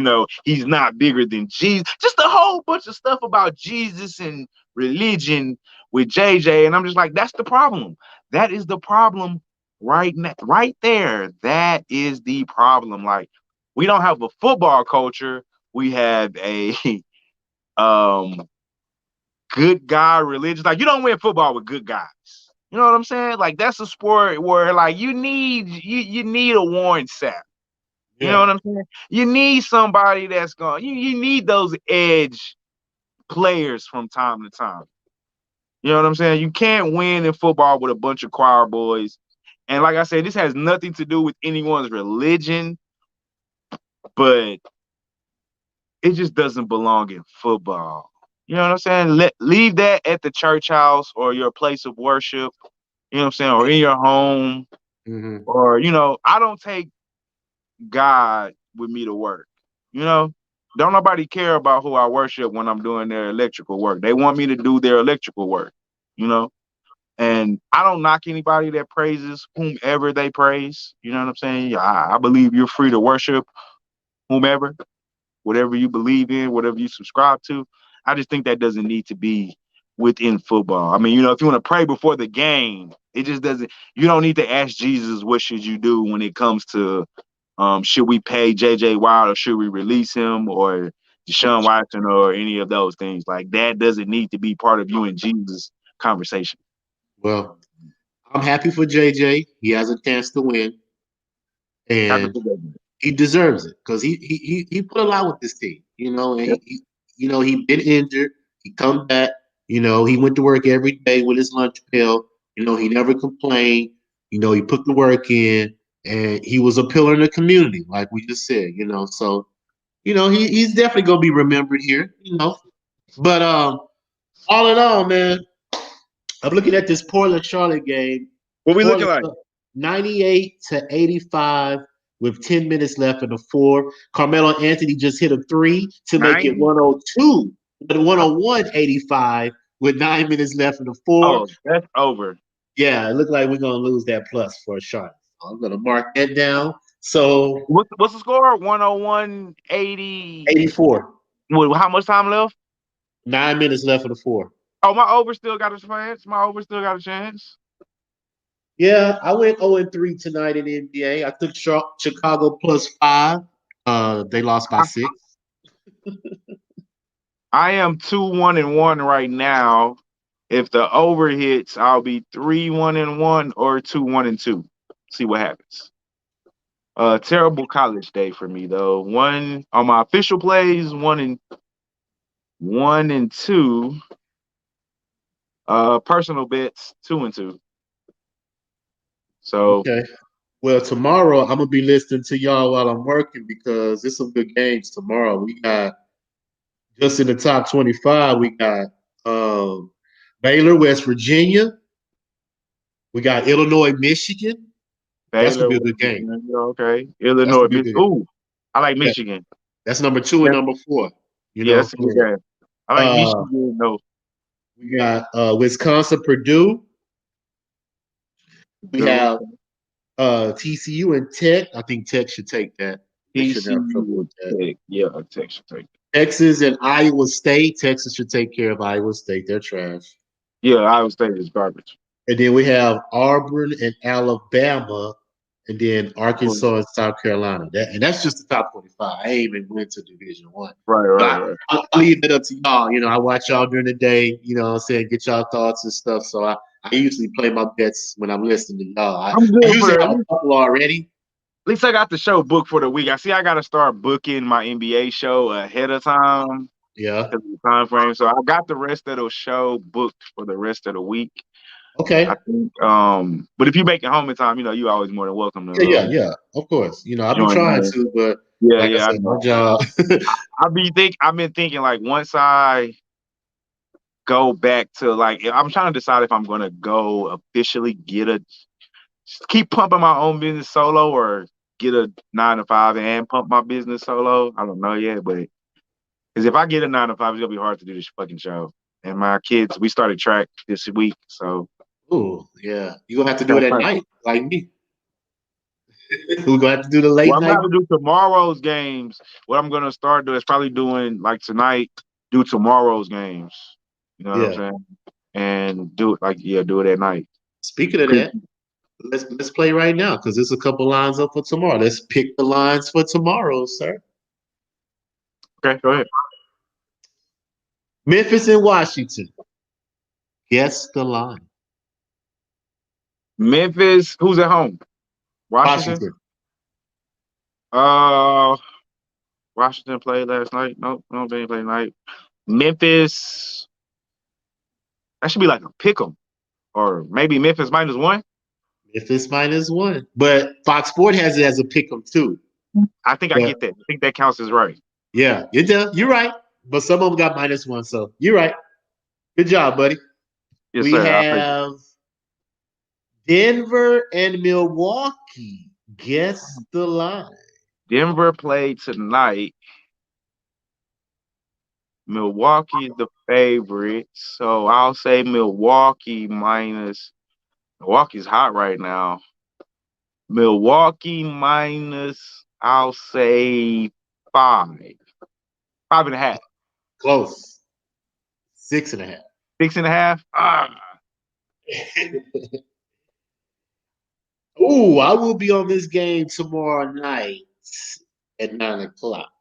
he's not bigger than Jesus. Just a whole bunch of stuff about Jesus and religion with JJ. And I'm just like, that's the problem. That is the problem right there, that is the problem. Like, we don't have a football culture. We have a good guy religion. Like, you don't win football with good guys. You know what I'm saying? Like, that's a sport where like you need a Warren Sapp. You know what I'm saying? You need somebody that's going. You need those edge players from time to time. You know what I'm saying? You can't win in football with a bunch of choir boys. And like I said, this has nothing to do with anyone's religion, but it just doesn't belong in football. You know what I'm saying? Leave that at the church house or your place of worship. You know what I'm saying? Or in your home. Mm-hmm. Or, I don't take God with me to work. Don't nobody care about who I worship when I'm doing their electrical work. They want me to do their electrical work, and I don't knock anybody that praises whomever they praise. You know what I'm saying? I believe you're free to worship whomever, whatever you believe in, whatever you subscribe to. I just think that doesn't need to be within football. I mean, if you want to pray before the game, it just doesn't. You don't need to ask Jesus, what should you do when it comes to should we pay J.J. Watt or should we release him or Deshaun Watson or any of those things? Like, that doesn't need to be part of you and Jesus' conversation. Well, I'm happy for JJ. He has a chance to win, and he deserves it because he put a lot with this team. And he been injured. He come back. He went to work every day with his lunch pail. He never complained. He put the work in, and he was a pillar in the community, like we just said. So he's definitely gonna be remembered here. But all in all, man, I'm looking at this Portland Charlotte game. What we looking like? 98-85 with 10 minutes left in the fourth. Carmelo Anthony just hit a 3 to make it 102, but 101-85 with 9 minutes left in the fourth. Oh, that's over. Yeah, it looked like we're gonna lose that plus for a shot. I'm gonna mark that down. So what's the score? 101-80. 84. How much time left? 9 minutes left in the fourth. Oh, my over still got a chance. Yeah, I went 0-3 tonight in the NBA. I took Chicago +5. They lost by 6. I am 2-1-1 right now. If the over hits, I'll be 3-1-1 or 2-1-2. See what happens. Terrible college day for me though. One on my official plays, 1-2. Personal bets, 2-2. So okay. Well, tomorrow I'm gonna be listening to y'all while I'm working because there's some good games tomorrow. We got just in the top 25. We got Baylor, West Virginia. We got Illinois, Michigan. That's gonna be a good game. Okay, Illinois, Michigan. Ooh, I like Michigan. That's number 2 and number 4. That's a good game. I like Michigan. No, we got Wisconsin, Purdue. We have TCU and Tech. I think Tech should take that. TCU, Tech. Yeah, Tech should take it. Texas and Iowa State. Texas should take care of Iowa State. They're trash. Yeah, Iowa State is garbage. And then we have Auburn and Alabama, and then Arkansas and South Carolina. That's just the top 25. I ain't even went to Division I. Right. I leave it up to y'all. I watch y'all during the day. What I'm saying, get y'all thoughts and stuff. So I usually play my bets when I'm listening to y'all. I usually have a couple already. At least I got the show booked for the week. I got to start booking my NBA show ahead of time. Yeah. Because of the time frame. So I got the rest of the show booked for the rest of the week. Okay. I think, but if you make it home in time, you always more than welcome to. Yeah, of course. I've been trying to, but I said, my job. I've been thinking like once I go back to I'm trying to decide if I'm gonna go officially keep pumping my own business solo or get a 9-to-5 and pump my business solo. I don't know yet, but because if I get a 9-to-5, it's gonna be hard to do this fucking show. And my kids, we started track this week, so. Oh, yeah. You're going to have to do it at night, like me. We're going to have to do the late night. I'm going to do tomorrow's games. What I'm going to start doing is probably doing, tonight, do tomorrow's games. You know what I'm saying? And do it, do it at night. Speaking of that, Let's play right now because there's a couple lines up for tomorrow. Let's pick the lines for tomorrow, sir. Okay, go ahead. Memphis and Washington. Guess the line. Memphis, who's at home? Washington. Washington played last night. Nope, no, they didn't play tonight. Memphis. That should be like a pick 'em, or maybe Memphis -1. Memphis -1, but Fox Sport has it as a pick 'em too. I think I get that. I think that counts as right. Yeah, it does. You're right, but some of them got -1, so you're right. Good job, buddy. Yes, we sir. have Denver and Milwaukee. Guess the line. Denver played tonight. Milwaukee is the favorite, so I'll say Milwaukee minus. Milwaukee's hot right now. Milwaukee minus, I'll say 5. 5.5. Close. 6.5. 6.5. Ooh, I will be on this game tomorrow night at 9 o'clock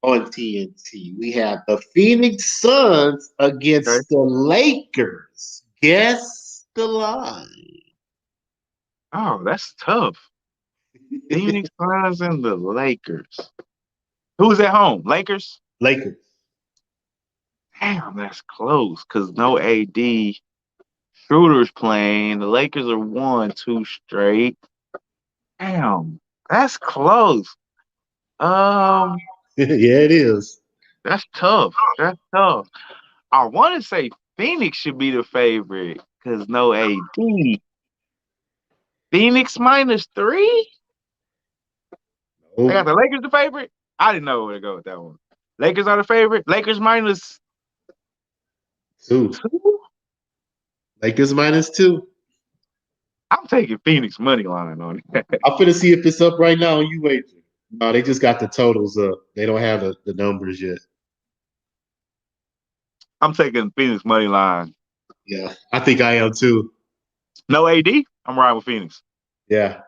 on TNT. We have the Phoenix Suns against the Lakers. Guess the line. Oh, that's tough. Phoenix Suns and the Lakers. Who's at home? Lakers? Lakers. Damn, that's close because no AD. Schroeder's playing. The Lakers are 1-2 straight. Damn, that's close. Yeah, it is. That's tough. That's tough. I want to say Phoenix should be the favorite because no AD. Phoenix -3? I got the Lakers the favorite? I didn't know where to go with that one. Lakers are the favorite? Lakers -2? Lakers -2. I'm taking Phoenix money line on it. I'm finna see if it's up right now on you wager. No, they just got the totals up. They don't have the numbers yet. I'm taking Phoenix money line. Yeah, I think I am too. No AD? I'm riding with Phoenix. Yeah,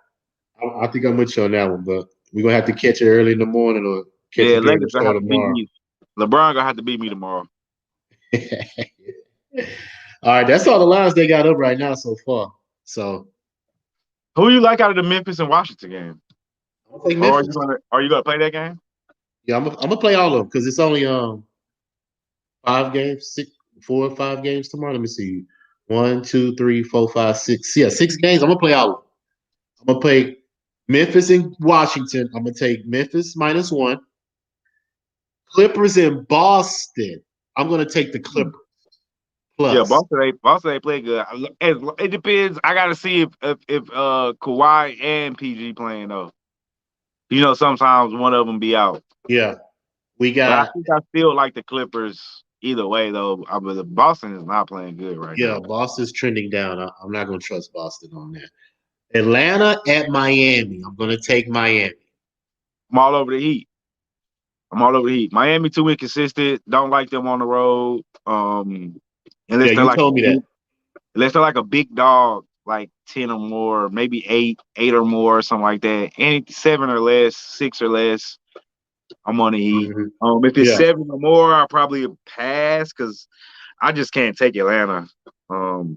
I think I'm with you on that one, but we're going to have to catch it early in the morning or catch it during the show tomorrow. LeBron going to have to beat me tomorrow. All right, that's all the lines they got up right now so far. So, who you like out of the Memphis and Washington game? Are you gonna play that game? Yeah, I'm gonna play all of them because it's only 5 games, 4 or 5 games tomorrow. Let me see, 1, 2, 3, 4, 5, 6. Yeah, 6 games. I'm gonna play all of them. I'm gonna play Memphis and Washington. I'm gonna take Memphis -1. Clippers in Boston. I'm gonna take the Clippers. Plus. Yeah, Boston ain't play good. It depends. I gotta see if Kawhi and PG playing though. You know, sometimes one of them be out. Yeah, we got. But I think I feel like the Clippers either way though. But Boston is not playing good right now. Yeah, Boston's trending down. I'm not gonna trust Boston on that. Atlanta at Miami. I'm gonna take Miami. I'm all over the Heat. Miami too inconsistent. Don't like them on the road. Unless they're like told me that. Unless they're like a big dog, like 10 or more, maybe 8 or more, something like that. Any 7 or less, 6 or less, I'm on the Heat. Mm-hmm. If it's 7 or more, I'll probably pass because I just can't take Atlanta. But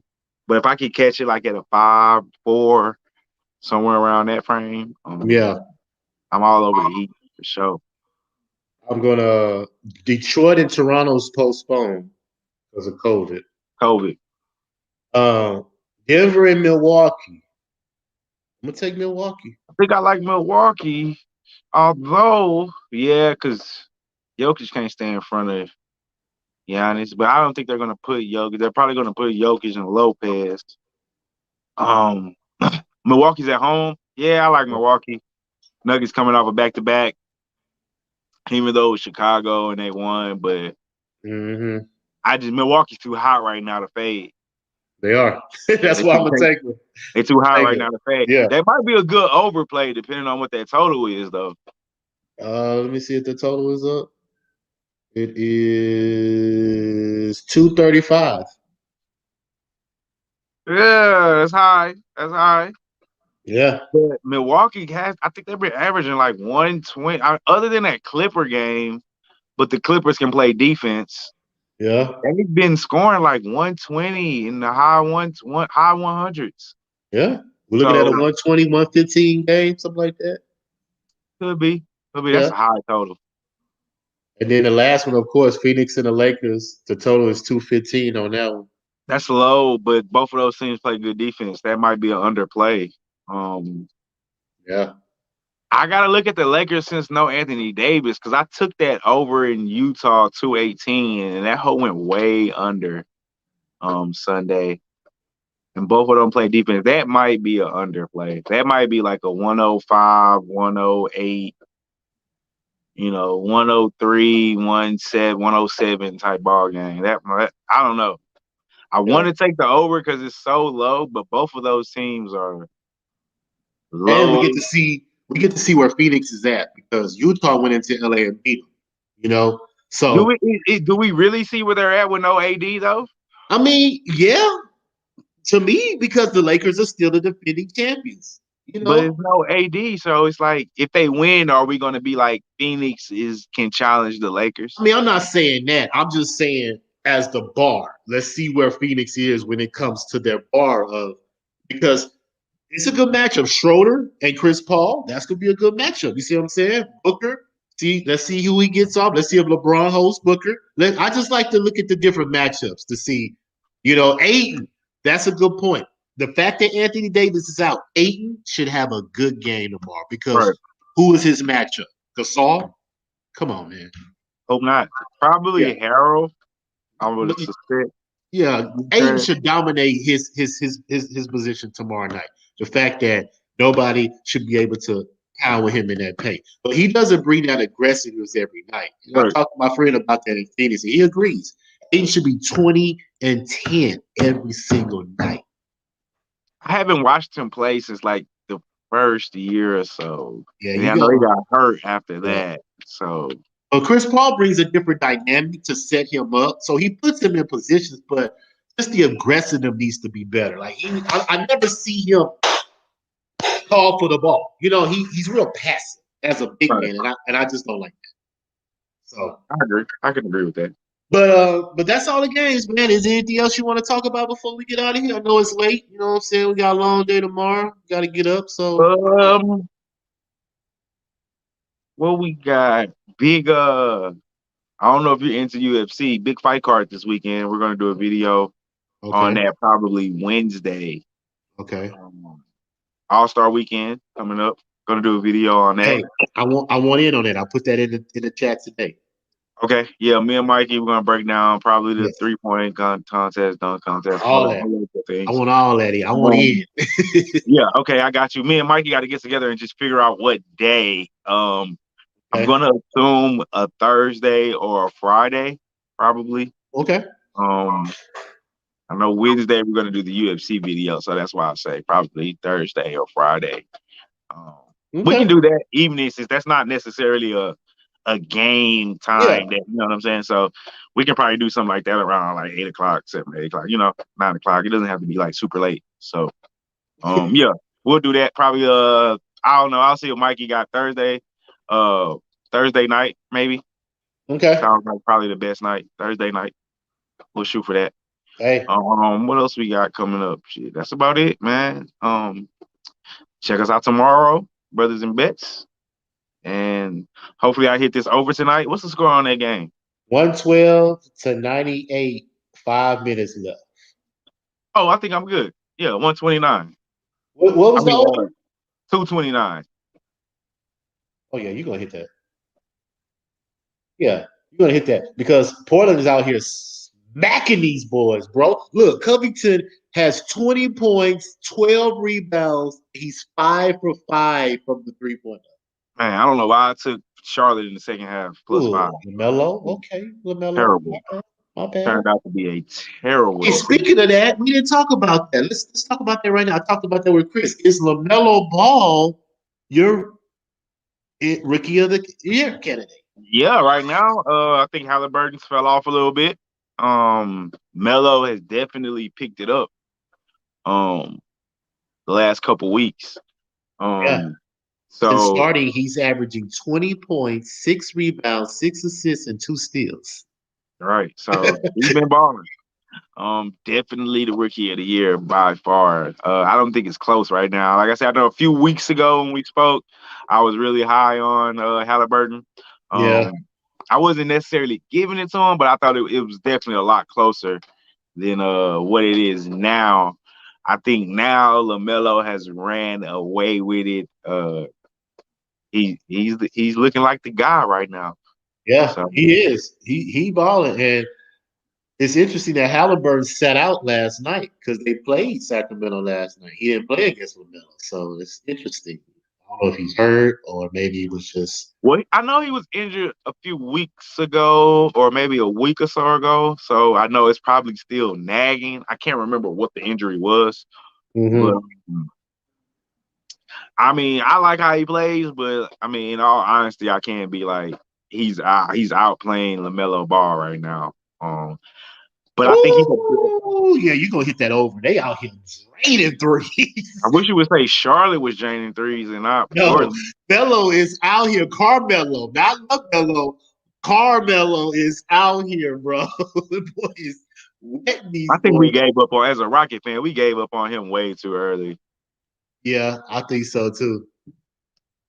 if I could catch it like at a 5, 4, somewhere around that frame, I'm all over the Heat for sure. I'm gonna Detroit and Toronto's postponed because of COVID. Denver and Milwaukee. I'm gonna take Milwaukee. I think I like Milwaukee, although because Jokic can't stay in front of Giannis, but I don't think they're gonna put Jokic. They're probably gonna put Jokic and Lopez. Milwaukee's at home. Yeah, I like Milwaukee. Nuggets coming off a back-to-back, even though it was Chicago and they won, but Milwaukee's too hot right now to fade. They are. That's why I'm gonna take them. They're too hot right now to fade. Yeah, they might be a good overplay depending on what that total is, though. Let me see if the total is up. It is 235. Yeah, that's high. Yeah. But Milwaukee has, I think they've been averaging like 120. Other than that Clipper game, but the Clippers can play defense. Yeah. They've been scoring like 120 in the high 100s. Yeah. We're looking at a So 120, 115 game, something like that. could be. That's Yeah. a high total. And then the last one, of course, Phoenix and the Lakers. The total is 215 on that one. That's low, but both of those teams play good defense. That might be an underplay. Yeah. I gotta look at the Lakers since no Anthony Davis because I took that over in Utah 218 and that whole went way under Sunday. And both of them play defense. That might be an underplay. That might be like a 105, 108, 103, 17, 107 type ball game. That I don't know. I want to take the over because it's so low, but both of those teams are low. And we get to see where Phoenix is at because Utah went into LA and beat them. So do we really see where they're at with no AD though? I mean, yeah, to me, because the Lakers are still the defending champions. But it's no AD, so it's like if they win, are we going to be like Phoenix can challenge the Lakers? I mean, I'm not saying that. I'm just saying as the bar. Let's see where Phoenix is when it comes to their bar because it's a good matchup. Schroeder and Chris Paul, that's gonna be a good matchup. You see what I'm saying? Booker. Let's see who he gets off. Let's see if LeBron hosts Booker. I just like to look at the different matchups to see, Ayton. That's a good point. The fact that Anthony Davis is out, Ayton should have a good game tomorrow because who is his matchup? Gasol? Come on, man. Hope not. Probably Harold. I would suspect. Yeah, Ayton should dominate his position tomorrow night. The fact that nobody should be able to pound with him in that paint. But he doesn't bring that aggressiveness every night. I talked to my friend about that in Phoenix, and he agrees. Ayton should be 20 and 10 every single night. I haven't watched him play since like the first year or so. Yeah, I know he got hurt after that. So, but Chris Paul brings a different dynamic to set him up. So he puts him in positions, but just the aggressiveness needs to be better. Like I never see him call for the ball. He's real passive as a big man, and I just don't like that. So I agree. I can agree with that. But that's all the games, man. Is there anything else you want to talk about before we get out of here? I know it's late. You know what I'm saying? We got a long day tomorrow. Got to get up. So, well, we got big. I don't know if you're into UFC. Big fight card this weekend. We're gonna do a video on that probably Wednesday. Okay. All-Star weekend coming up. Gonna do a video on that. Hey, I want in on that. I'll put that in the chat today. Okay, yeah, me and Mikey, we're gonna break down probably the 3-point contest, dunk contest, all that. I want all that. I want in. Yeah, okay, I got you. Me and Mikey got to get together and just figure out what day. I'm gonna assume a Thursday or a Friday, probably. Okay. I know Wednesday we're gonna do the UFC video, so that's why I say probably Thursday or Friday. We can do that evening since that's not necessarily a game time that, you know what I'm saying? So we can probably do something like that around like 8 o'clock, 7, 8 o'clock, 9 o'clock. It doesn't have to be like super late. So yeah, we'll do that probably I don't know. I'll see what Mikey got Thursday night, maybe. Okay. Sounds like probably the best night. Thursday night. We'll shoot for that. Hey. What else we got coming up? Shit, that's about it, man. Check us out tomorrow, Brothers and Bets. And hopefully I hit this over tonight. What's the score on that game? 112-98, 5 minutes left. Oh, I think I'm good. Yeah, 129. What was the over? 229. Oh, yeah, you're going to hit that. Yeah, you're going to hit that because Portland is out here smacking these boys, bro. Look, Covington has 20 points, 12 rebounds. He's 5 for 5 from the three-point line. Man, I don't know why I took Charlotte in the second half plus 5. LaMelo, okay. LaMelo. Terrible. My bad. Turned out to be a terrible. Hey, speaking of that, we didn't talk about that. Let's talk about that right now. I talked about that with Chris. Is LaMelo Ball your rookie of the year candidate? Yeah, right now, I think Halliburton's fell off a little bit. Melo has definitely picked it up the last couple weeks. Since So starting, he's averaging 20 points, 6 rebounds, 6 assists, and 2 steals. right. So he's been balling. Definitely the rookie of the year by far. I don't think it's close right now. Like I said, I know a few weeks ago when we spoke, I was really high on Halliburton. Yeah. I wasn't necessarily giving it to him, but I thought it was definitely a lot closer than what it is now. I think now LaMelo has ran away with it. He's looking like the guy right now. Yeah, So, he is. He balling. And it's interesting that Halliburton sat out last night because they played Sacramento last night. He didn't play against LaMelo. So it's interesting. I don't know if he's hurt or maybe he was just. well, I know he was injured a few weeks ago or maybe a week or so ago. So I know it's probably still nagging. I can't remember what the injury was. But I mean, I like how he plays, but I mean, in all honesty, I can't be like he's outplaying LaMelo Ball right now. But I think yeah, you're gonna hit that over. They out here draining threes. I wish you would say Charlotte was draining threes and not Portland. Melo is out here. Carmelo, not LaMelo. Carmelo is out here, bro. The boy is wetting these I think boys. we gave up on, as a Rocket fan, we gave up on him way too early. Yeah, I think so too.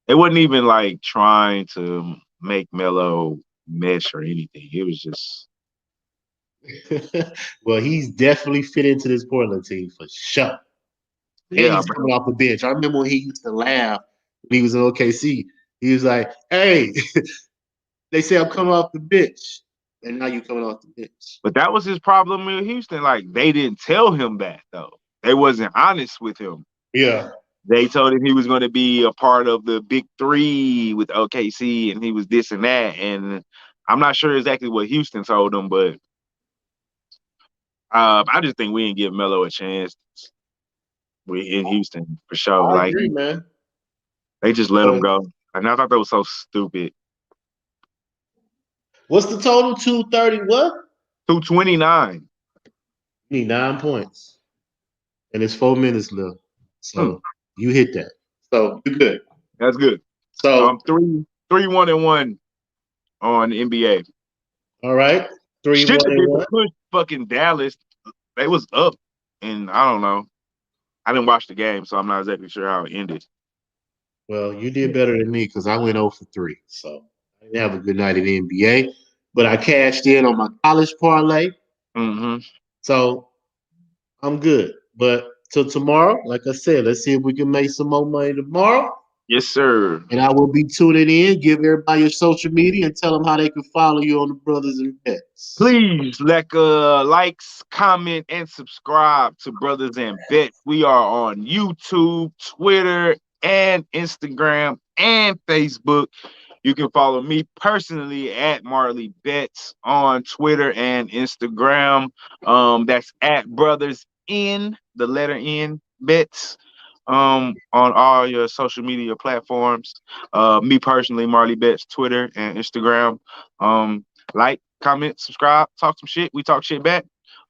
It wasn't even like trying to make Melo mesh or anything. It was just. Well, he's definitely fit into this Portland team for sure. Yeah, and he's coming off the bench. I remember when he used to laugh when he was in OKC. He was like, "Hey, they say I'm coming off the bench, and now you're coming off the bench." But that was his problem in Houston. Like, they didn't tell him that, though. They wasn't honest with him. Yeah. They told him he was going to be a part of the big three with OKC, and he was this and that. And I'm not sure exactly what Houston told him, but I just think we didn't give Melo a chance. We in Houston for sure. I agree, man. They just let him go, and I thought that was so stupid. What's the total? 230 what? 229. You need 9 points, and it's 4 minutes left. So you hit that. So you're good. That's good. So I'm 3-1-1 on NBA. All right, 3-1-1. Push fucking Dallas. They was up, and I don't know. I didn't watch the game, so I'm not exactly sure how it ended. Well, you did better than me because I went 0 for 3. So I didn't have a good night in the NBA, but I cashed in on my college parlay. So I'm good. But till tomorrow, like I said, let's see if we can make some more money tomorrow. Yes, sir. And I will be tuning in. Give everybody your social media and tell them how they can follow you on the Brothers and Bets. Please, likes, comment, and subscribe to Brothers and Bets. We are on YouTube, Twitter, and Instagram, and Facebook. You can follow me personally at Marley Bets on Twitter and Instagram. That's at Brothers in the letter N Bets. On all your social media platforms. Me personally, Marley Betts, Twitter and Instagram. Like, comment, subscribe, talk some shit. We talk shit back.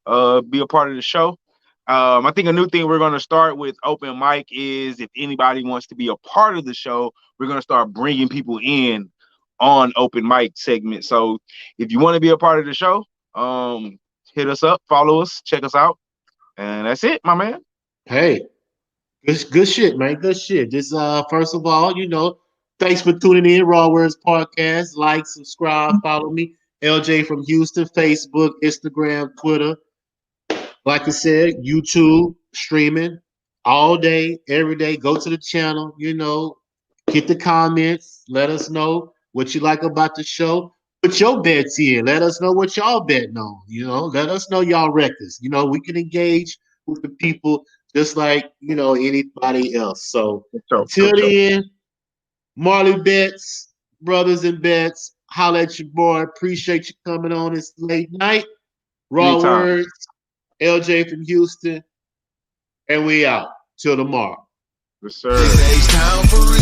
Be a part of the show. I think a new thing we're going to start with open mic is if anybody wants to be a part of the show, we're going to start bringing people in on open mic segment. So if you want to be a part of the show, hit us up, follow us, check us out. And that's it, my man. Hey. Good shit, man. Good shit. Just first of all, thanks for tuning in. RaWordz podcast. Like, subscribe, follow me. LJ from Houston, Facebook, Instagram, Twitter. Like I said, YouTube streaming all day, every day. Go to the channel. Hit the comments. Let us know what you like about the show. Put your bets in. Let us know what y'all betting on. Let us know y'all records. We can engage with the people. Just like, anybody else. So until then, Marley Betts, Brothers and Bets, holla at your boy. Appreciate you coming on this late night. RaWordz, LJ from Houston, and we out. Till tomorrow. Yes, sir.